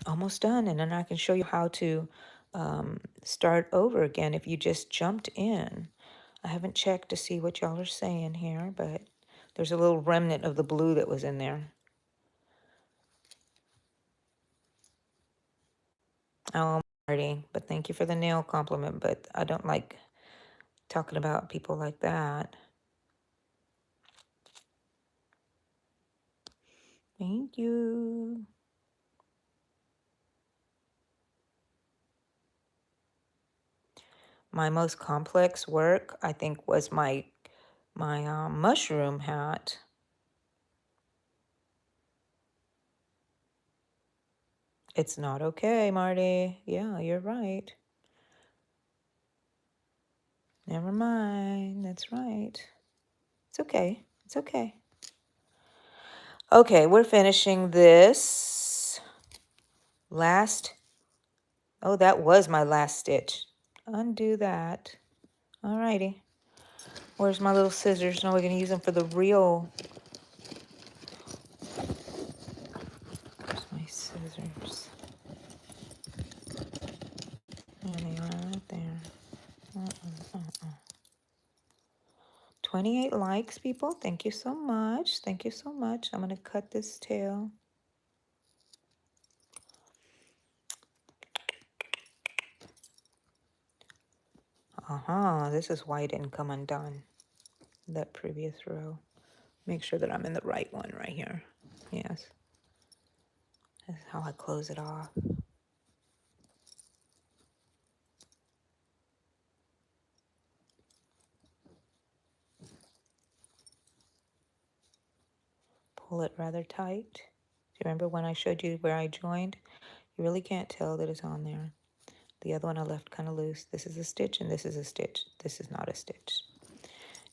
Almost done. And then I can show you how to start over again if you just jumped in. I haven't checked to see what y'all are saying here, but there's a little remnant of the blue that was in there. Oh, Marty, but thank you for the nail compliment, but I don't like talking about people like that. Thank you. My most complex work, I think, was my mushroom hat. It's not okay, Marty. Yeah, you're right. Never mind. That's right. It's okay. It's okay. Okay, we're finishing this last. Oh, that was my last stitch. Undo that. Alrighty. Where's my little scissors? Now we're going to use them for the real. Where's my scissors? There they are, right there. 28 likes, people. Thank you so much. Thank you so much. I'm going to cut this tail. This is why it didn't come undone. That previous row. Make sure that I'm in the right one right here. Yes. That's how I close it off. Pull it rather tight. Do you remember when I showed you where I joined? You really can't tell that it's on there. The other one I left kind of loose. This is a stitch and this is a stitch. This is not a stitch.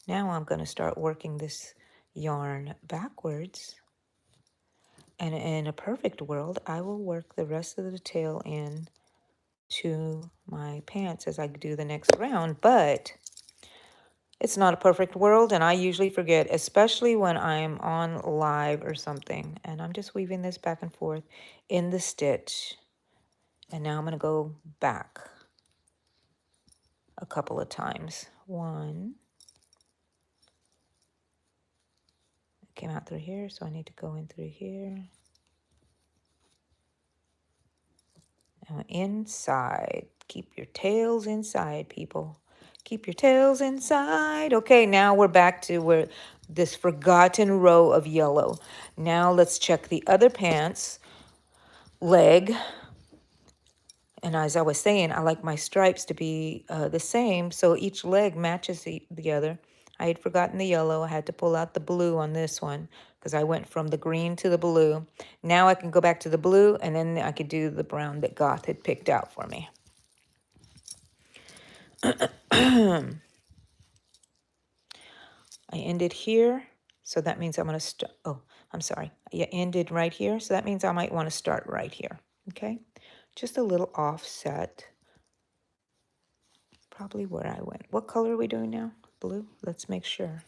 Now I'm going to start working this yarn backwards. And in a perfect world, I will work the rest of the tail in to my pants as I do the next round. But it's not a perfect world, and I usually forget, especially when I'm on live or something. And I'm just weaving this back and forth in the stitch. And now I'm going to go back a couple of times. One. Came out through here, so I need to go in through here. And inside. Keep your tails inside, people. Keep your tails inside. Okay, now we're back to where this forgotten row of yellow. Now let's check the other pants leg. And as I was saying, I like my stripes to be the same, so each leg matches the other. I had forgotten the yellow. I had to pull out the blue on this one because I went from the green to the blue. Now I can go back to the blue, and then I could do the brown that Goth had picked out for me. I ended here, so that means I'm going to start. Oh, I'm sorry. I ended right here, so that means I might want to start right here. Okay, just a little offset. Probably where I went. What color are we doing now? Blue? Let's make sure.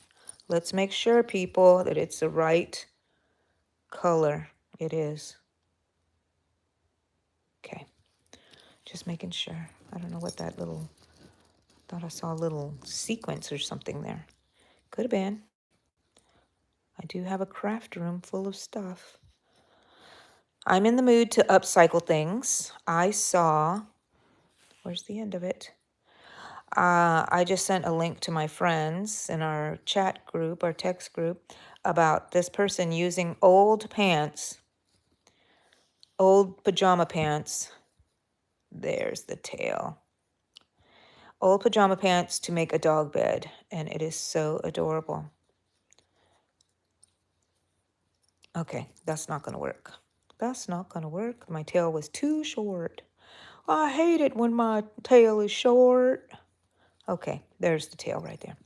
Let's make sure, people, that it's the right color. It is. Okay. Just making sure. I don't know what that little, thought I saw a little sequence or something there. Could have been. I do have a craft room full of stuff. I'm in the mood to upcycle things. I saw, where's the end of it? I just sent a link to my friends in our chat group, our text group, about this person using old pants, old pajama pants. There's the tail. Old pajama pants to make a dog bed, and it is so adorable. Okay, that's not going to work. That's not going to work. My tail was too short. I hate it when my tail is short. Okay, there's the tail right there.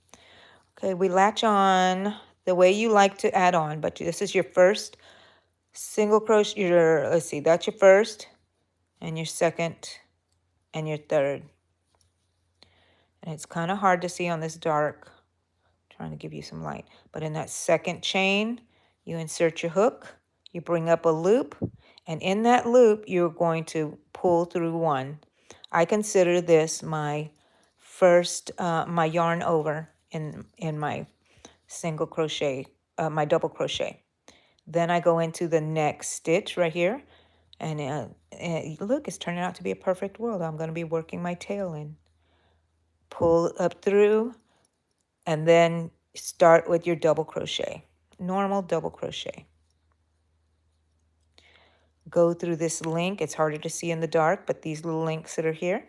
Okay, we latch on the way you like to add on, but this is your first single crochet. Let's see, that's your first and your second and your third. And it's kind of hard to see on this dark, trying to give you some light. But in that second chain, you insert your hook, you bring up a loop, and in that loop, you're going to pull through one. I consider this my first, my yarn over in my single crochet, my double crochet. Then I go into the next stitch right here, and look, it's turning out to be a perfect world. I'm going to be working my tail in. Pull up through, and then start with your double crochet, normal double crochet. Go through this link. It's harder to see in the dark, but these little links that are here.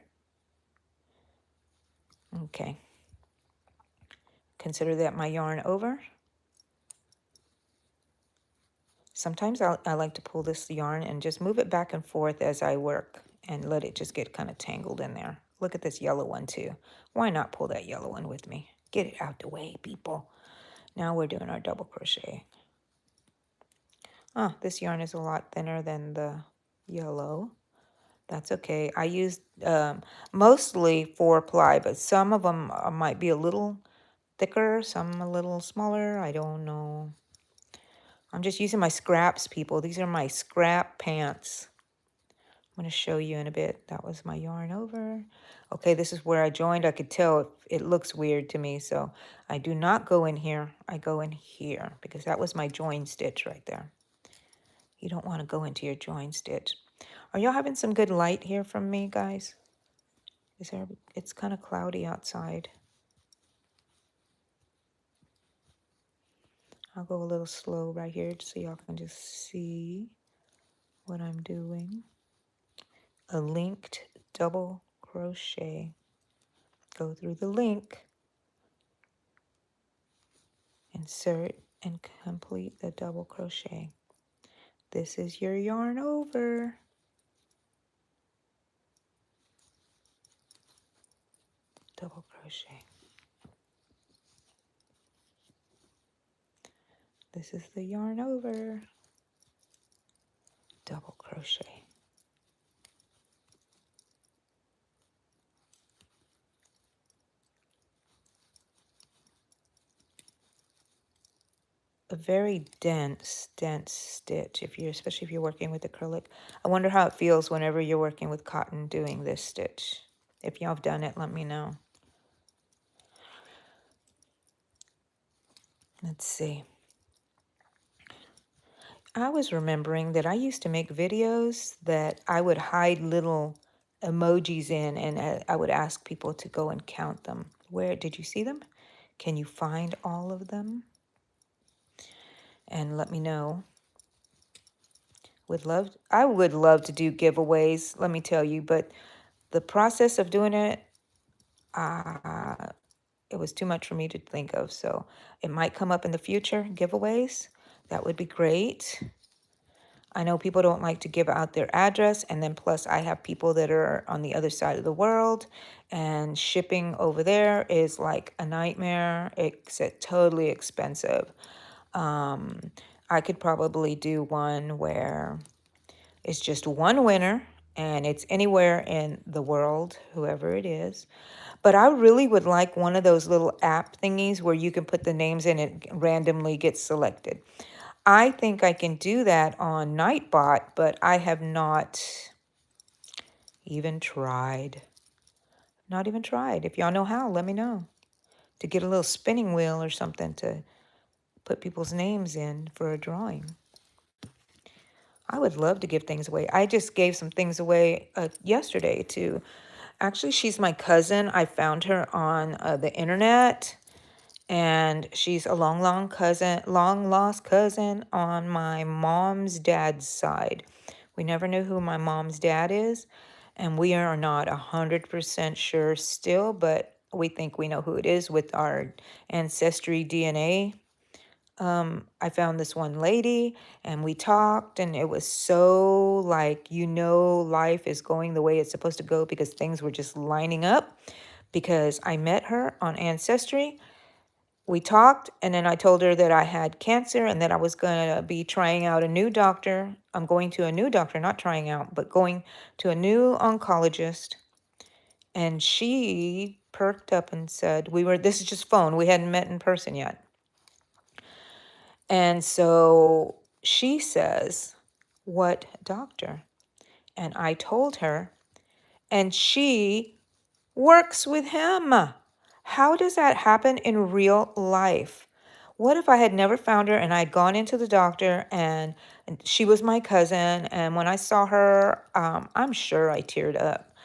Okay. Consider that my yarn over. Sometimes I like to pull this yarn and just move it back and forth as I work and let it just get kind of tangled in there. Look at this yellow one too. Why not pull that yellow one with me? Get it out the way, people. Now we're doing our double crochet. Oh, this yarn is a lot thinner than the yellow. That's okay. I used mostly 4-ply, but some of them might be a little thicker, some a little smaller. I don't know. I'm just using my scraps, people. These are my scrap pants. I'm going to show you in a bit. That was my yarn over. Okay, this is where I joined. I could tell it looks weird to me, so I do not go in here. I go in here because that was my join stitch right there. You don't want to go into your join stitch. Are y'all having some good light here from me, guys? It's kind of cloudy outside. I'll go a little slow right here so y'all can just see what I'm doing. A linked double crochet. Go through the link, insert, and complete the double crochet. This is your yarn over. Double crochet. This is the yarn over. Double crochet. A very dense stitch, especially if you're working with acrylic. I wonder how it feels whenever you're working with cotton doing this stitch. If y'all have done it, let me know. Let's see. I was remembering that I used to make videos that I would hide little emojis in, and I would ask people to go and count them. Where did you see them? Can you find all of them? And let me know. I would love to do giveaways, let me tell you, but the process of doing it, it was too much for me to think of. So it might come up in the future, giveaways. That would be great. I know people don't like to give out their address, and then plus I have people that are on the other side of the world, and shipping over there is like a nightmare. It's totally expensive. I could probably do one where it's just one winner, and it's anywhere in the world, whoever it is. But I really would like one of those little app thingies where you can put the names in and it randomly gets selected. I think I can do that on Nightbot, but I have not even tried. Not even tried. If y'all know how, let me know. To get a little spinning wheel or something to put people's names in for a drawing. I would love to give things away. I just gave some things away yesterday to, actually, she's my cousin. I found her on the internet, and she's a long lost cousin on my mom's dad's side. We never knew who my mom's dad is, and we are not 100% sure still, but we think we know who it is with our ancestry DNA. I found this one lady and we talked, and it was so like, life is going the way it's supposed to go because things were just lining up, because I met her on Ancestry we talked, and then I told her that I had cancer and that I was going to be trying out a new doctor. I'm going to a new doctor, not trying out, but going to a new oncologist. And she perked up and said, this is just phone. We hadn't met in person yet. And so she says, what doctor? And I told her, and she works with him. How does that happen in real life? What if I had never found her and I'd gone into the doctor and she was my cousin, and when I saw her, I'm sure I teared up.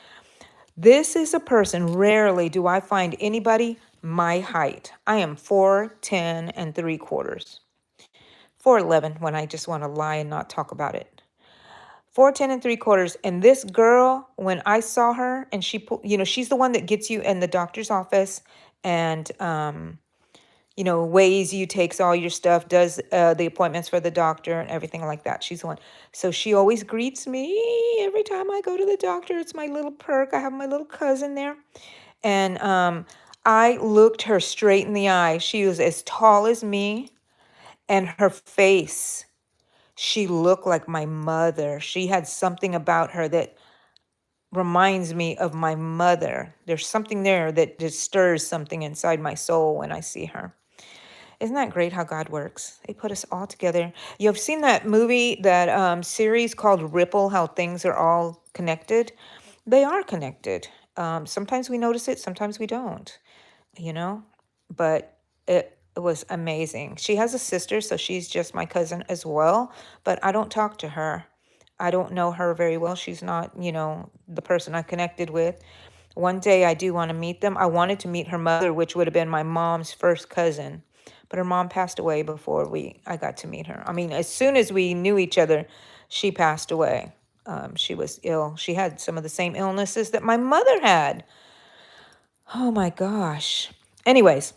This is a person, rarely do I find anybody my height. I am 4'10" and 3/4. 4'11" when I just want to lie and not talk about it. 4'10" and 3/4. And this girl, when I saw her, and she's the one that gets you in the doctor's office and, weighs you, takes all your stuff, does the appointments for the doctor and everything like that. She's the one. So she always greets me every time I go to the doctor. It's my little perk. I have my little cousin there. And I looked her straight in the eye. She was as tall as me, and her face, she looked like my mother. She had something about her that reminds me of my mother. There's something there that just stirs something inside my soul when I see her. Isn't that great how God works? He put us all together. You've seen that movie, that series called Ripple, how things are all connected. They are connected. Sometimes we notice it, sometimes we don't, you know, but it was amazing. She has a sister, so she's just my cousin as well, but I don't talk to her. I don't know her very well. She's not, the person I connected with. One day I do want to meet them. I wanted to meet her mother, which would have been my mom's first cousin, but her mom passed away before I got to meet her. I mean, as soon as we knew each other, she passed away. She was ill. She had some of the same illnesses that my mother had. Oh my gosh. Anyways,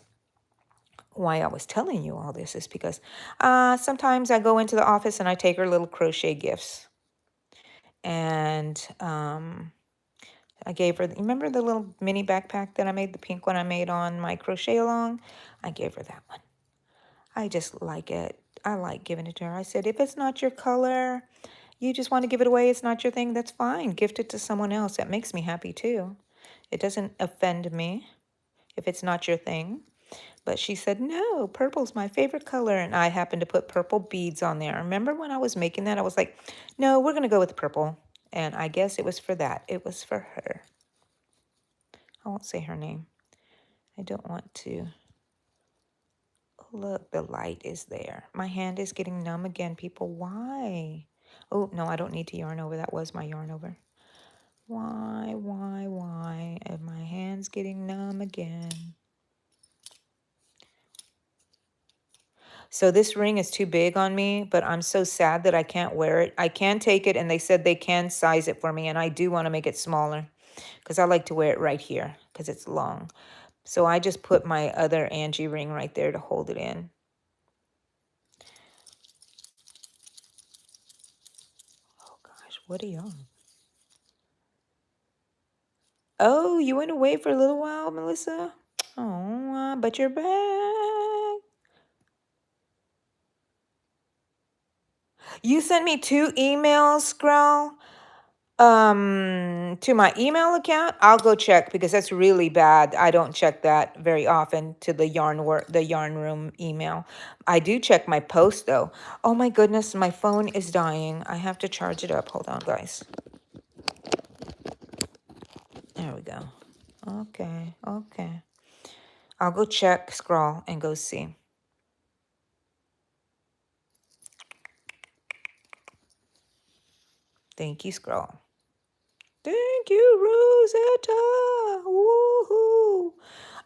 why I was telling you all this is because sometimes I go into the office and I take her little crochet gifts. And I gave her, remember the little mini backpack that I made, the pink one I made on my crochet along? I gave her that one. I just like it. I like giving it to her. I said, if it's not your color, you just want to give it away, it's not your thing, that's fine. Gift it to someone else. That makes me happy too. It doesn't offend me if it's not your thing. But she said, no, purple's my favorite color. And I happened to put purple beads on there. Remember when I was making that? I was like, no, we're going to go with purple. And I guess it was for that. It was for her. I won't say her name. I don't want to. Oh, look, the light is there. My hand is getting numb again, people. Why? Oh, no, I don't need to yarn over. That was my yarn over. Why? And my hand's getting numb again. So this ring is too big on me, but I'm so sad that I can't wear it. I can take it, and they said they can size it for me, and I do want to make it smaller because I like to wear it right here because it's long. So I just put my other Angie ring right there to hold it in. Oh gosh, what are y'all? Oh, you went away for a little while, Melissa? Oh, but you're back. You sent me 2 emails, girl. To my email account. I'll go check because that's really bad. I don't check that very often, to the yarn room email. I do check my post though. Oh my goodness, my phone is dying. I have to charge it up. Hold on, guys. There we go. Okay. I'll go check, scroll, and go see. Thank you, scroll. Thank you, Rosetta. Woohoo.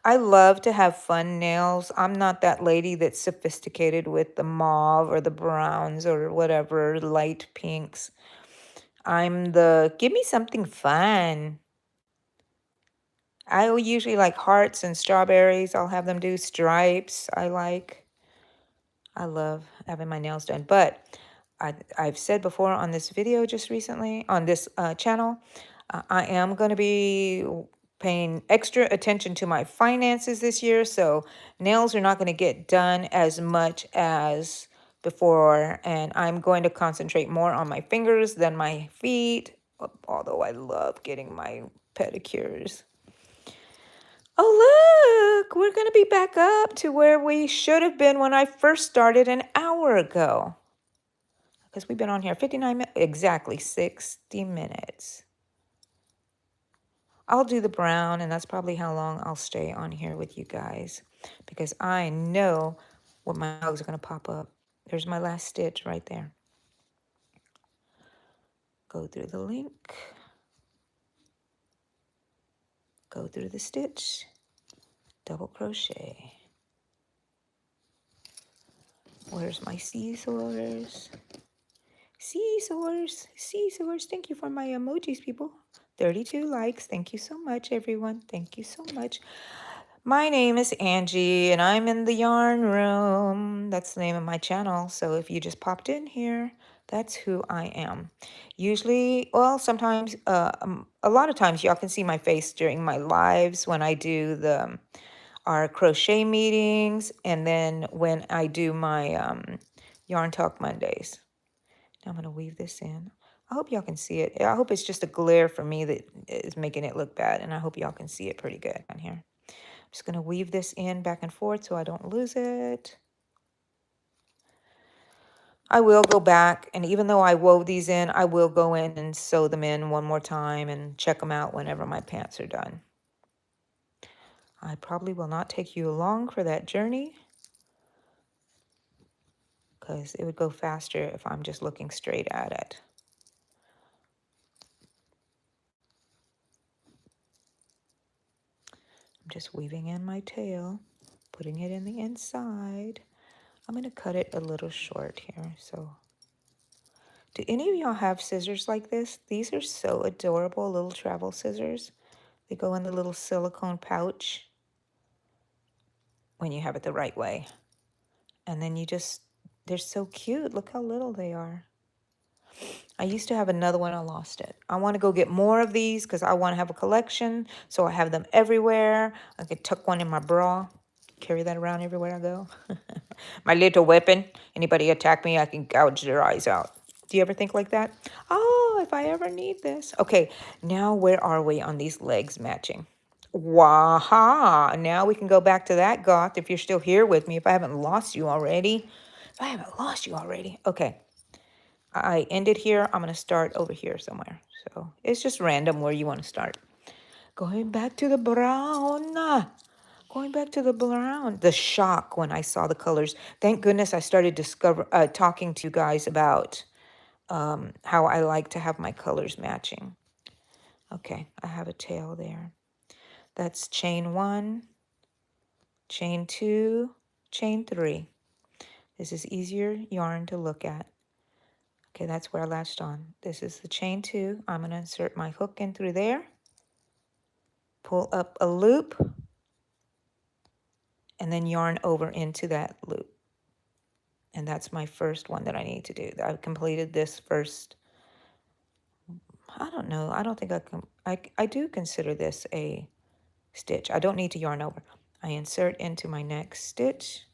I love to have fun nails. I'm not that lady that's sophisticated with the mauve or the browns or whatever, light pinks. Give me something fun. I usually like hearts and strawberries. I'll have them do stripes. I love having my nails done. But I've said before on this video just recently, on this channel, I am going to be paying extra attention to my finances this year, so nails are not going to get done as much as before, and I'm going to concentrate more on my fingers than my feet, although I love getting my pedicures. Oh, look, we're going to be back up to where we should have been when I first started an hour ago. Because we've been on here 59 minutes, exactly 60 minutes. I'll do the brown, and that's probably how long I'll stay on here with you guys, because I know what my dogs are going to pop up. There's my last stitch right there. Go through the link. Go through the stitch. Double crochet. Where's my scissors? Scissors. Thank you for my emojis, people. 32 likes. Thank you so much, everyone. Thank you so much. My name is Angie, and I'm in the yarn room. That's the name of my channel. So if you just popped in here, that's who I am. Usually, well, sometimes, a lot of times, y'all can see my face during my lives when I do our crochet meetings, and then when I do my Yarn Talk Mondays. Now I'm going to weave this in. I hope y'all can see it. I hope it's just a glare for me that is making it look bad, and I hope y'all can see it pretty good on here. I'm just going to weave this in back and forth so I don't lose it. I will go back, and even though I wove these in, I will go in and sew them in one more time and check them out whenever my pants are done. I probably will not take you along for that journey, because it would go faster if I'm just looking straight at it. I'm just weaving in my tail, putting it in the inside. I'm going to cut it a little short here. So, do any of y'all have scissors like this? These are so adorable, little travel scissors. They go in the little silicone pouch when you have it the right way. And then they're so cute. Look how little they are. I used to have another one. I lost it. I want to go get more of these because I want to have a collection. So I have them everywhere. I could tuck one in my bra. Carry that around everywhere I go. My little weapon. Anybody attack me, I can gouge their eyes out. Do you ever think like that? Oh, if I ever need this. Okay, now where are we on these legs matching? Waha! Now we can go back to that goth if you're still here with me. If I haven't lost you already. Okay. I ended here. I'm going to start over here somewhere. So it's just random where you want to start. Going back to the brown. Going back to the brown. The shock when I saw the colors. Thank goodness I started talking to you guys about how I like to have my colors matching. Okay, I have a tail there. That's chain 1, chain 2, chain 3. This is easier yarn to look at. Okay, that's where I latched on. This is the chain 2. I'm going to insert my hook in through there. Pull up a loop. And then yarn over into that loop. And that's my first one that I need to do. I've completed this first. I don't know. I don't think I do consider this a stitch. I don't need to yarn over. I insert into my next stitch.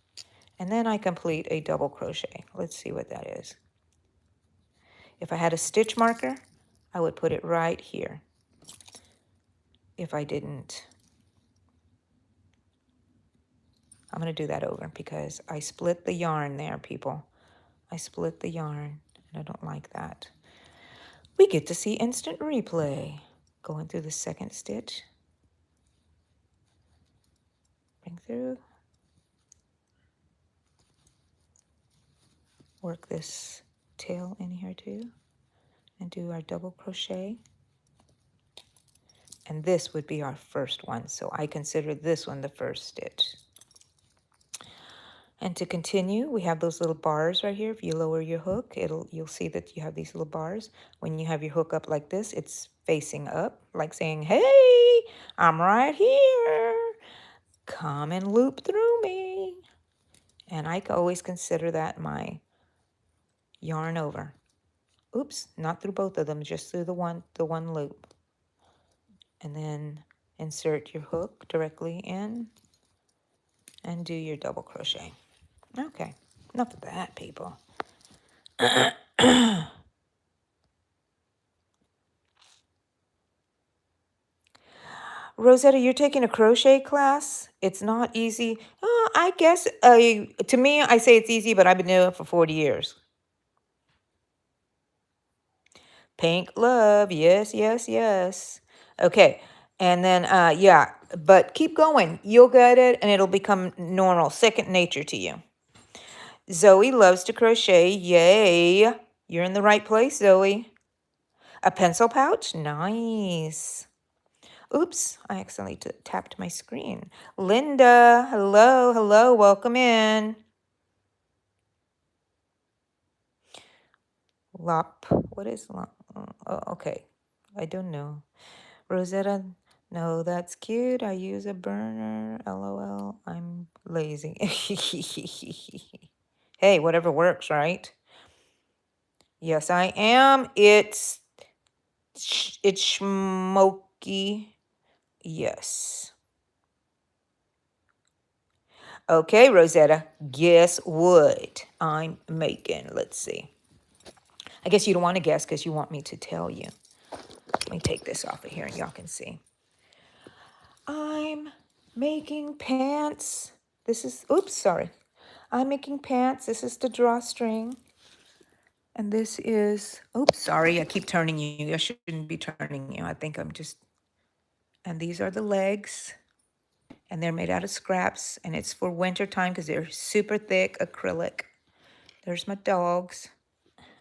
And then I complete a double crochet. Let's see what that is. If I had a stitch marker, I would put it right here. If I didn't, I'm going to do that over because I split the yarn there, people. I split the yarn, and I don't like that. We get to see instant replay. Going through the second stitch. Bring through. Work this tail in here too. And do our double crochet. And this would be our first one. So I consider this one the first stitch. And to continue, we have those little bars right here. If you lower your hook, you'll see that you have these little bars. When you have your hook up like this, it's facing up, like saying, hey, I'm right here. Come and loop through me. And I always consider that my yarn over. Oops, not through both of them, just through the one loop. And then Insert your hook directly in and do your double crochet. Okay, enough of that, people. Rosetta, you're taking a crochet class. It's not easy. I guess to me, I say it's easy, but I've been doing it for 40 years. Pink love. Yes, yes, yes. Okay. And then, yeah, but keep going. You'll get it and it'll become normal, second nature to you. Zoe loves to crochet. Yay. You're in the right place, Zoe. A pencil pouch? Nice. Oops, I accidentally tapped my screen. Linda, hello, hello, welcome in. Lop, what is lop? Oh, okay, I don't know. Rosetta, no, that's cute. I use a burner. LOL, I'm lazy. Hey, whatever works, right? Yes, I am. It's smoky. Yes. Okay, Rosetta, guess what I'm making? Let's see. I guess you don't want to guess because you want me to tell you. Let me take this off of here and y'all can see. I'm making pants. This is, oops, sorry. I'm making pants. This is the drawstring. And this is, oops, sorry, I keep turning you. I shouldn't be turning you. I think I'm just, and these are the legs. And they're made out of scraps. And it's for winter time because they're super thick acrylic. There's my dogs.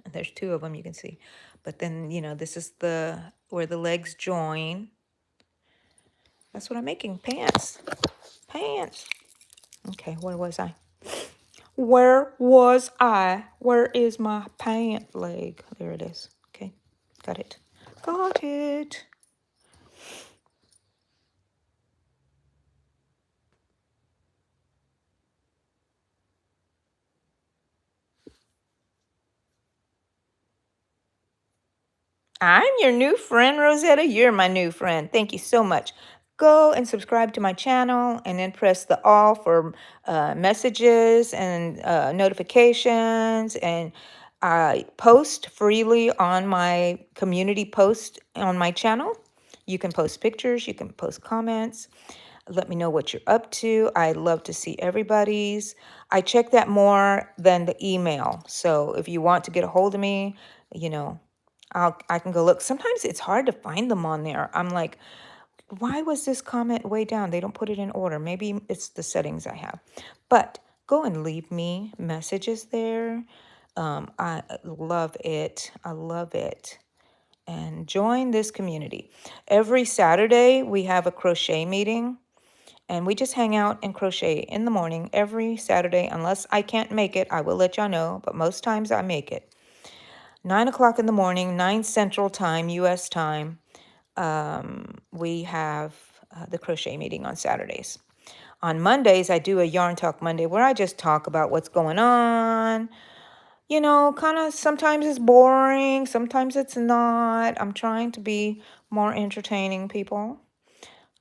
And there's two of them, you can see. But then, you know, this is the where the legs join. That's what I'm making, pants. Pants. Okay, where was I? Where was I? Where is my pant leg? There it is. Okay, got it. Got it. I'm your new friend, Rosetta. You're my new friend. Thank you so much. Go and subscribe to my channel and then press the all for messages and notifications. And I post freely on my community post on my channel. You can post pictures, you can post comments. Let me know what you're up to. I love to see everybody's. I check that more than the email. So if you want to get a hold of me, you know, I can go look. Sometimes it's hard to find them on there. I'm like, why was this comment way down? They don't put it in order. Maybe it's the settings I have. But go and leave me messages there. I love it. I love it. And join this community. Every Saturday, we have a crochet meeting. And we just hang out and crochet in the morning every Saturday. Unless I can't make it, I will let y'all know. But most times I make it. 9 o'clock in the morning, 9 Central Time, U.S. time, we have the crochet meeting on Saturdays. On Mondays, I do a Yarn Talk Monday where I just talk about what's going on. You know, kind of sometimes it's boring, sometimes it's not. I'm trying to be more entertaining, people.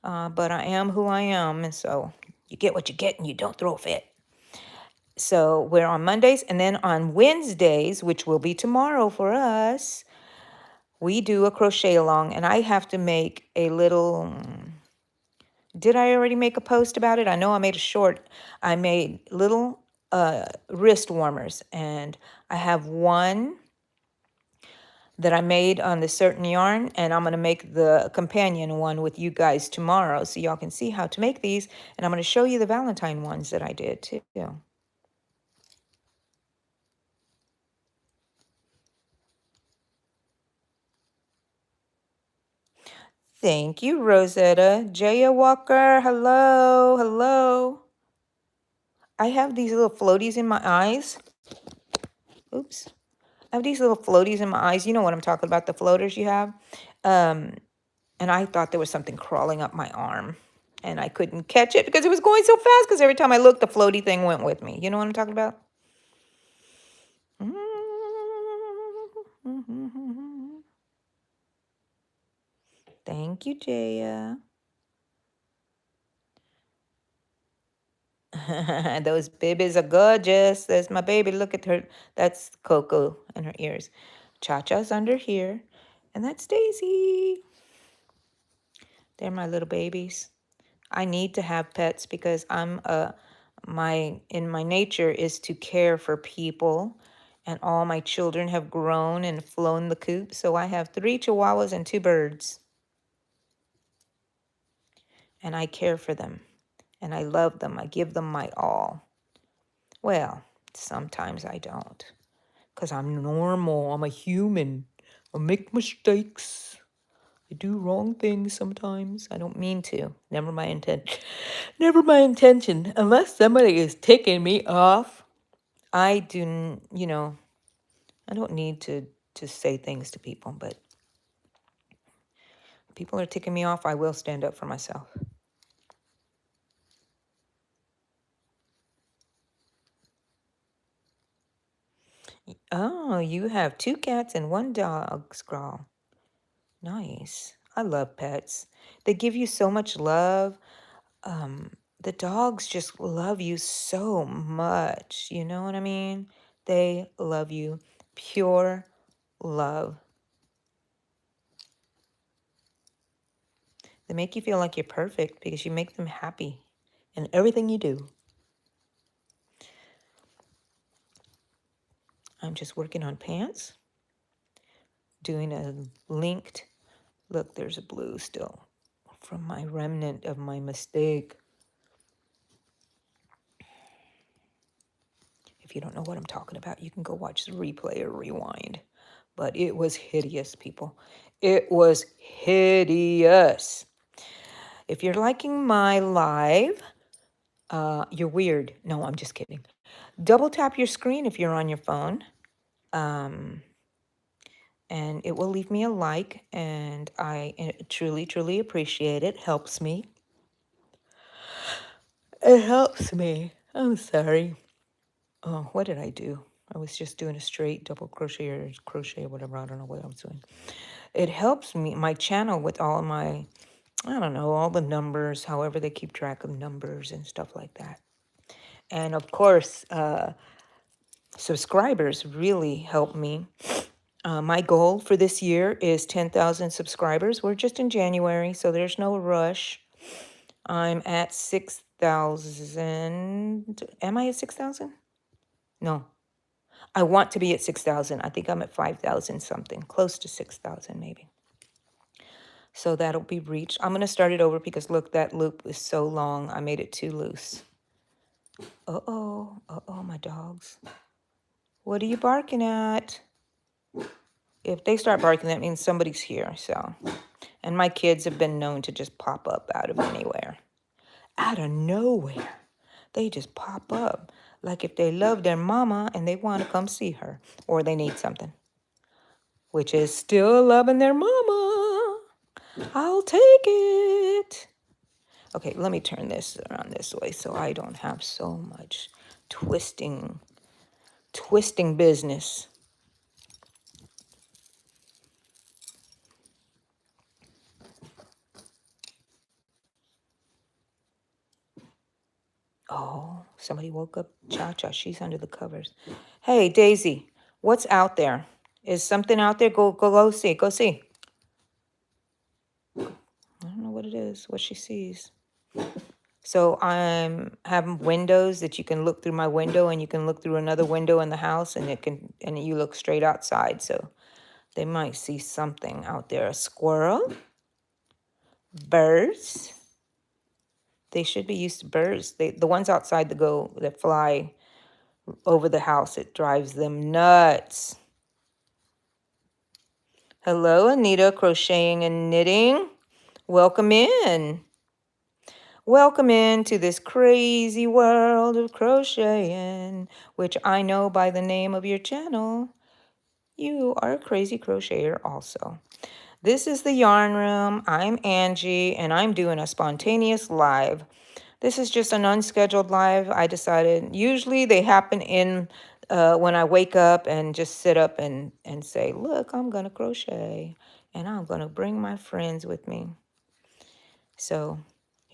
But I am who I am, and so you get what you get and you don't throw a fit. So we're on Mondays, and then on Wednesdays, which will be tomorrow for us, we do a crochet along, and I have to make a little, did I already make a post about it? I know I made a short. I made little wrist warmers, and I have one that I made on the certain yarn, and I'm going to make the companion one with you guys tomorrow so y'all can see how to make these, and I'm going to show you the Valentine ones that I did too. Thank you, Rosetta. Jaya Walker, hello, hello. I have these little floaties in my eyes. Oops. I have these little floaties in my eyes. You know what I'm talking about, the floaters you have. And I thought there was something crawling up my arm. And I couldn't catch it because it was going so fast because every time I looked, the floaty thing went with me. You know what I'm talking about? Thank you, Jaya. Those babies are gorgeous. There's my baby. Look at her. That's Coco and her ears. Cha-Cha's under here. And that's Daisy. They're my little babies. I need to have pets because my nature is to care for people, and all my children have grown and flown the coop. So I have 3 chihuahuas and 2 birds, and I care for them, and I love them. I give them my all. Well, sometimes I don't, because I'm normal. I'm a human. I make mistakes. I do wrong things sometimes. I don't mean to. Never my intent. Never my intention. Unless somebody is ticking me off, I do. I don't need to say things to people. But if people are ticking me off, I will stand up for myself. Oh, you have 2 cats and 1 dog, Scrawl. Nice. I love pets. They give you so much love. The dogs just love you so much. You know what I mean? They love you. Pure love. They make you feel like you're perfect because you make them happy in everything you do. I'm just working on pants, doing a linked. Look, there's a blue still from my remnant of my mistake. If you don't know what I'm talking about, you can go watch the replay or rewind. But it was hideous, people. It was hideous. If you're liking my live, you're weird. No, I'm just kidding. Double tap your screen if you're on your phone. And it will leave me a like, and I truly, truly appreciate it. Helps me. It helps me. I'm sorry. Oh, what did I do? I was just doing a straight double crochet or crochet or whatever. I don't know what I was doing. It helps me, my channel, with all my, I don't know, all the numbers, however they keep track of numbers and stuff like that. And of course, subscribers really help me. My goal for this year is 10,000 subscribers. We're just in January, so there's no rush. I'm at 6,000. Am I at 6,000? No. I want to be at 6,000. I think I'm at 5,000 something, close to 6,000 maybe. So that'll be reached. I'm going to start it over because, look, that loop is so long. I made it too loose. Uh-oh. Uh-oh, my dogs. What are you barking at? If they start barking, that means somebody's here. So, and my kids have been known to just pop up out of anywhere. Out of nowhere. They just pop up. Like if they love their mama and they want to come see her. Or they need something. Which is still loving their mama. I'll take it. Okay, let me turn this around this way so I don't have so much twisting business. Oh, somebody woke up Cha-Cha. She's under the covers. Hey, Daisy, what's out there? Is something out there? Go see. Go see. I don't know what it is, what she sees. So I'm having windows that you can look through my window, and you can look through another window in the house, and you look straight outside. So they might see something out there. A squirrel, birds. They should be used to birds. The ones outside that fly over the house, it drives them nuts. Hello, Anita, crocheting and knitting. Welcome in. Welcome into this crazy world of crocheting, which I know by the name of your channel. You are a crazy crocheter also. This is the Yarn Room. I'm Angie, and I'm doing a spontaneous live. This is just an unscheduled live. I decided, usually they happen in when I wake up and just sit up and say, look, I'm going to crochet, and I'm going to bring my friends with me. So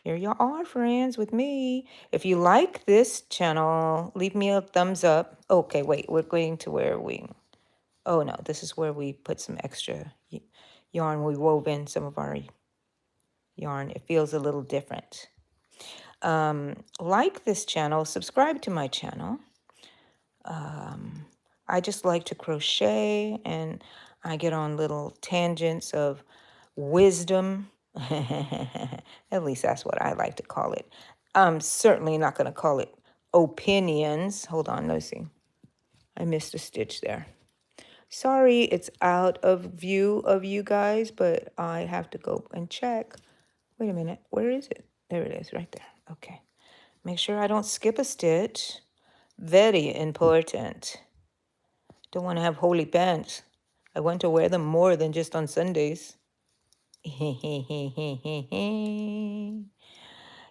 Here y'all are, friends, with me. If you like this channel, leave me a thumbs up. Okay, wait, we're going to where we... Oh, no, this is where we put some extra yarn. We wove in some of our yarn. It feels a little different. Like this channel, subscribe to my channel. I just like to crochet, and I get on little tangents of wisdom. At least that's what I like to call it. I'm certainly not going to call it opinions. Hold on, let's see. I missed a stitch there. Sorry, it's out of view of you guys, but I have to go and check. Wait a minute, where is it? There it is, right there. Okay. Make sure I don't skip a stitch. Very important. Don't want to have holy pants. I want to wear them more than just on Sundays.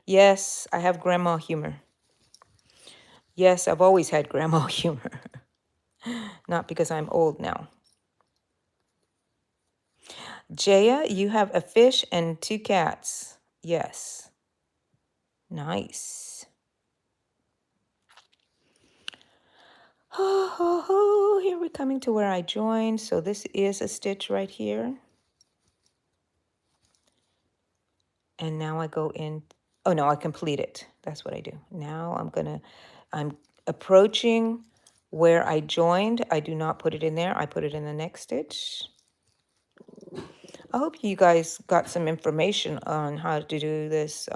Yes, I have grandma humor. Yes, I've always had grandma humor. Not because I'm old now. Jaya, you have a fish and 2 cats. Yes. Nice. Oh, here we're coming to where I joined. So this is a stitch right here. And now I go in. Oh, no, I complete it. That's what I do. Now I'm approaching where I joined. I do not put it in there. I put it in the next stitch. I hope you guys got some information on how to do this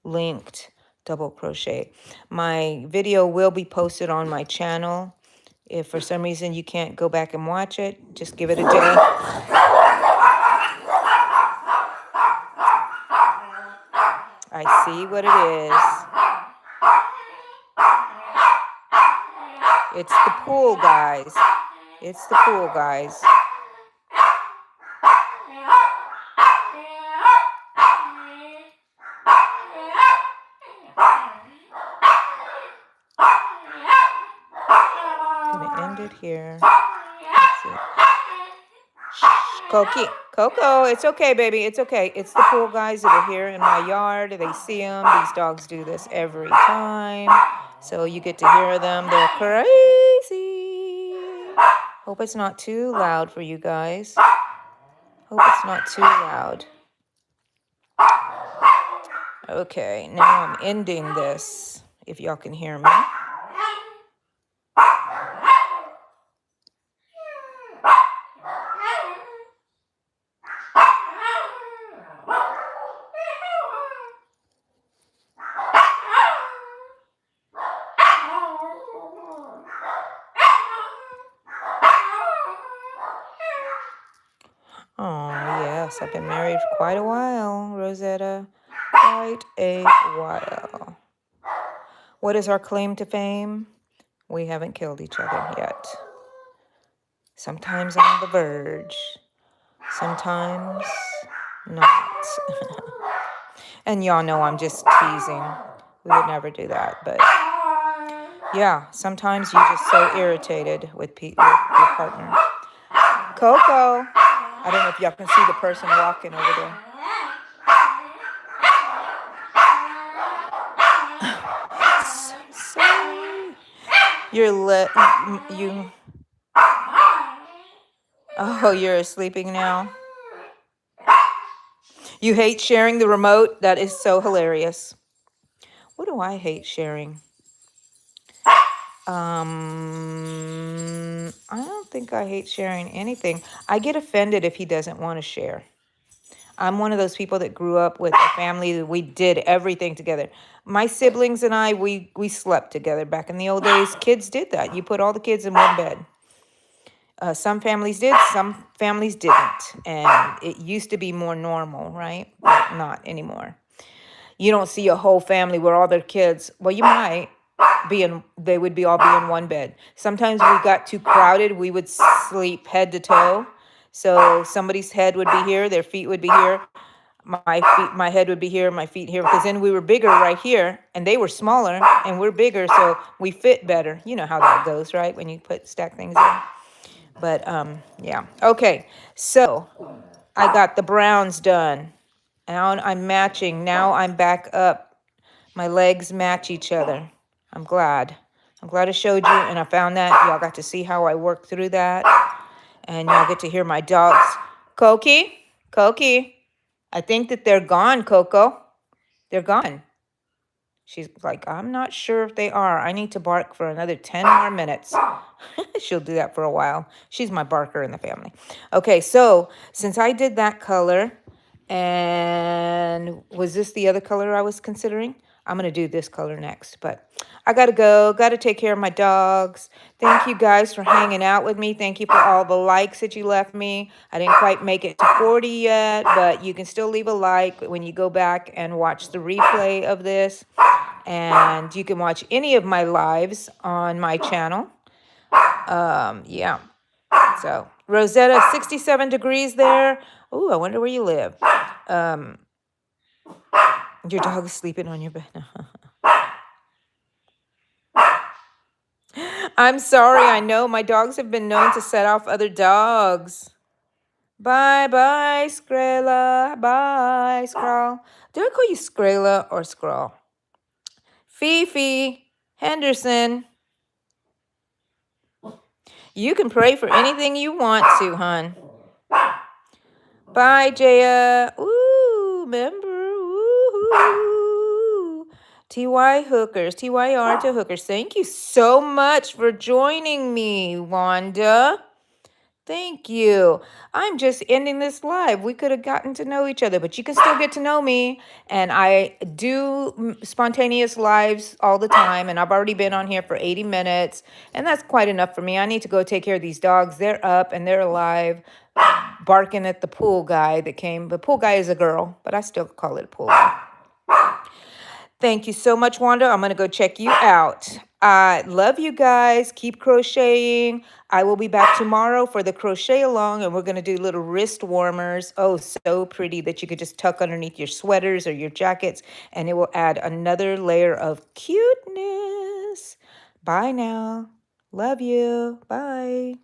linked double crochet. My video will be posted on my channel. If for some reason you can't go back and watch it, just give it a day. I see what it is. It's the pool, guys. It's the pool, guys. Gonna end it here. Let's see. Shh, Coco, it's okay, baby. It's okay. It's the pool guys that are here in my yard. They see them. These dogs do this every time. So you get to hear them. They're crazy. Hope it's not too loud for you guys. Hope it's not too loud. Okay, now I'm ending this, if y'all can hear me. Oh, yes, I've been married for quite a while, Rosetta. Quite a while. What is our claim to fame? We haven't killed each other yet. Sometimes on the verge. Sometimes not. And y'all know I'm just teasing. We would never do that, but yeah, sometimes you're just so irritated with your partner. Coco, I don't know if y'all can see the person walking over there. Oh, you're sleeping now? You hate sharing the remote? That is so hilarious. What do I hate sharing? I don't think I hate sharing anything. I get offended if he doesn't want to share. I'm one of those people that grew up with a family that we did everything together. My siblings and I, we slept together. Back in the old days, kids did that. You put all the kids in one bed. Some families did, some families didn't. And it used to be more normal, right? But not anymore. You don't see a whole family where all their kids, well, you might they would all be in one bed. Sometimes we got too crowded. We would sleep head to toe. So somebody's head would be here, their feet would be here. My head would be here, my feet here, because then we were bigger right here, and they were smaller, and we're bigger, so we fit better. You know how that goes, right? When you stack things in. But yeah. Okay. So I got the browns done. Now I'm matching. Now I'm back up. My legs match each other. I'm glad. I'm glad I showed you and I found that. Y'all got to see how I worked through that. And y'all get to hear my dogs. Cokie, I think that they're gone, Coco. They're gone. She's like, I'm not sure if they are. I need to bark for another 10 more minutes. She'll do that for a while. She's my barker in the family. Okay, so since I did that color, and was this the other color I was considering? I'm going to do this color next, but I got to go. Got to take care of my dogs. Thank you guys for hanging out with me. Thank you for all the likes that you left me. I didn't quite make it to 40 yet, but you can still leave a like when you go back and watch the replay of this. And you can watch any of my lives on my channel. Yeah. So, Rosetta, 67 degrees there. Ooh, I wonder where you live. Your dog is sleeping on your bed. I'm sorry. I know my dogs have been known to set off other dogs. Bye, Skrela. Bye, Scrawl. Do I call you Skrela or Scrawl? Fifi, Henderson. You can pray for anything you want to, hon. Bye, Jaya. Ooh, remember. Ooh. TY Hookers, TYR to Hookers. Thank you so much for joining me, Wanda. Thank you. I'm just ending this live. We could have gotten to know each other, but you can still get to know me. And I do spontaneous lives all the time. And I've already been on here for 80 minutes. And that's quite enough for me. I need to go take care of these dogs. They're up and they're alive, barking at the pool guy that came. The pool guy is a girl, but I still call it a pool guy. Thank you so much, Wanda. I'm going to go check you out. I love you guys. Keep crocheting. I will be back tomorrow for the crochet along, and we're going to do little wrist warmers. Oh, so pretty that you could just tuck underneath your sweaters or your jackets, and it will add another layer of cuteness. Bye now. Love you. Bye.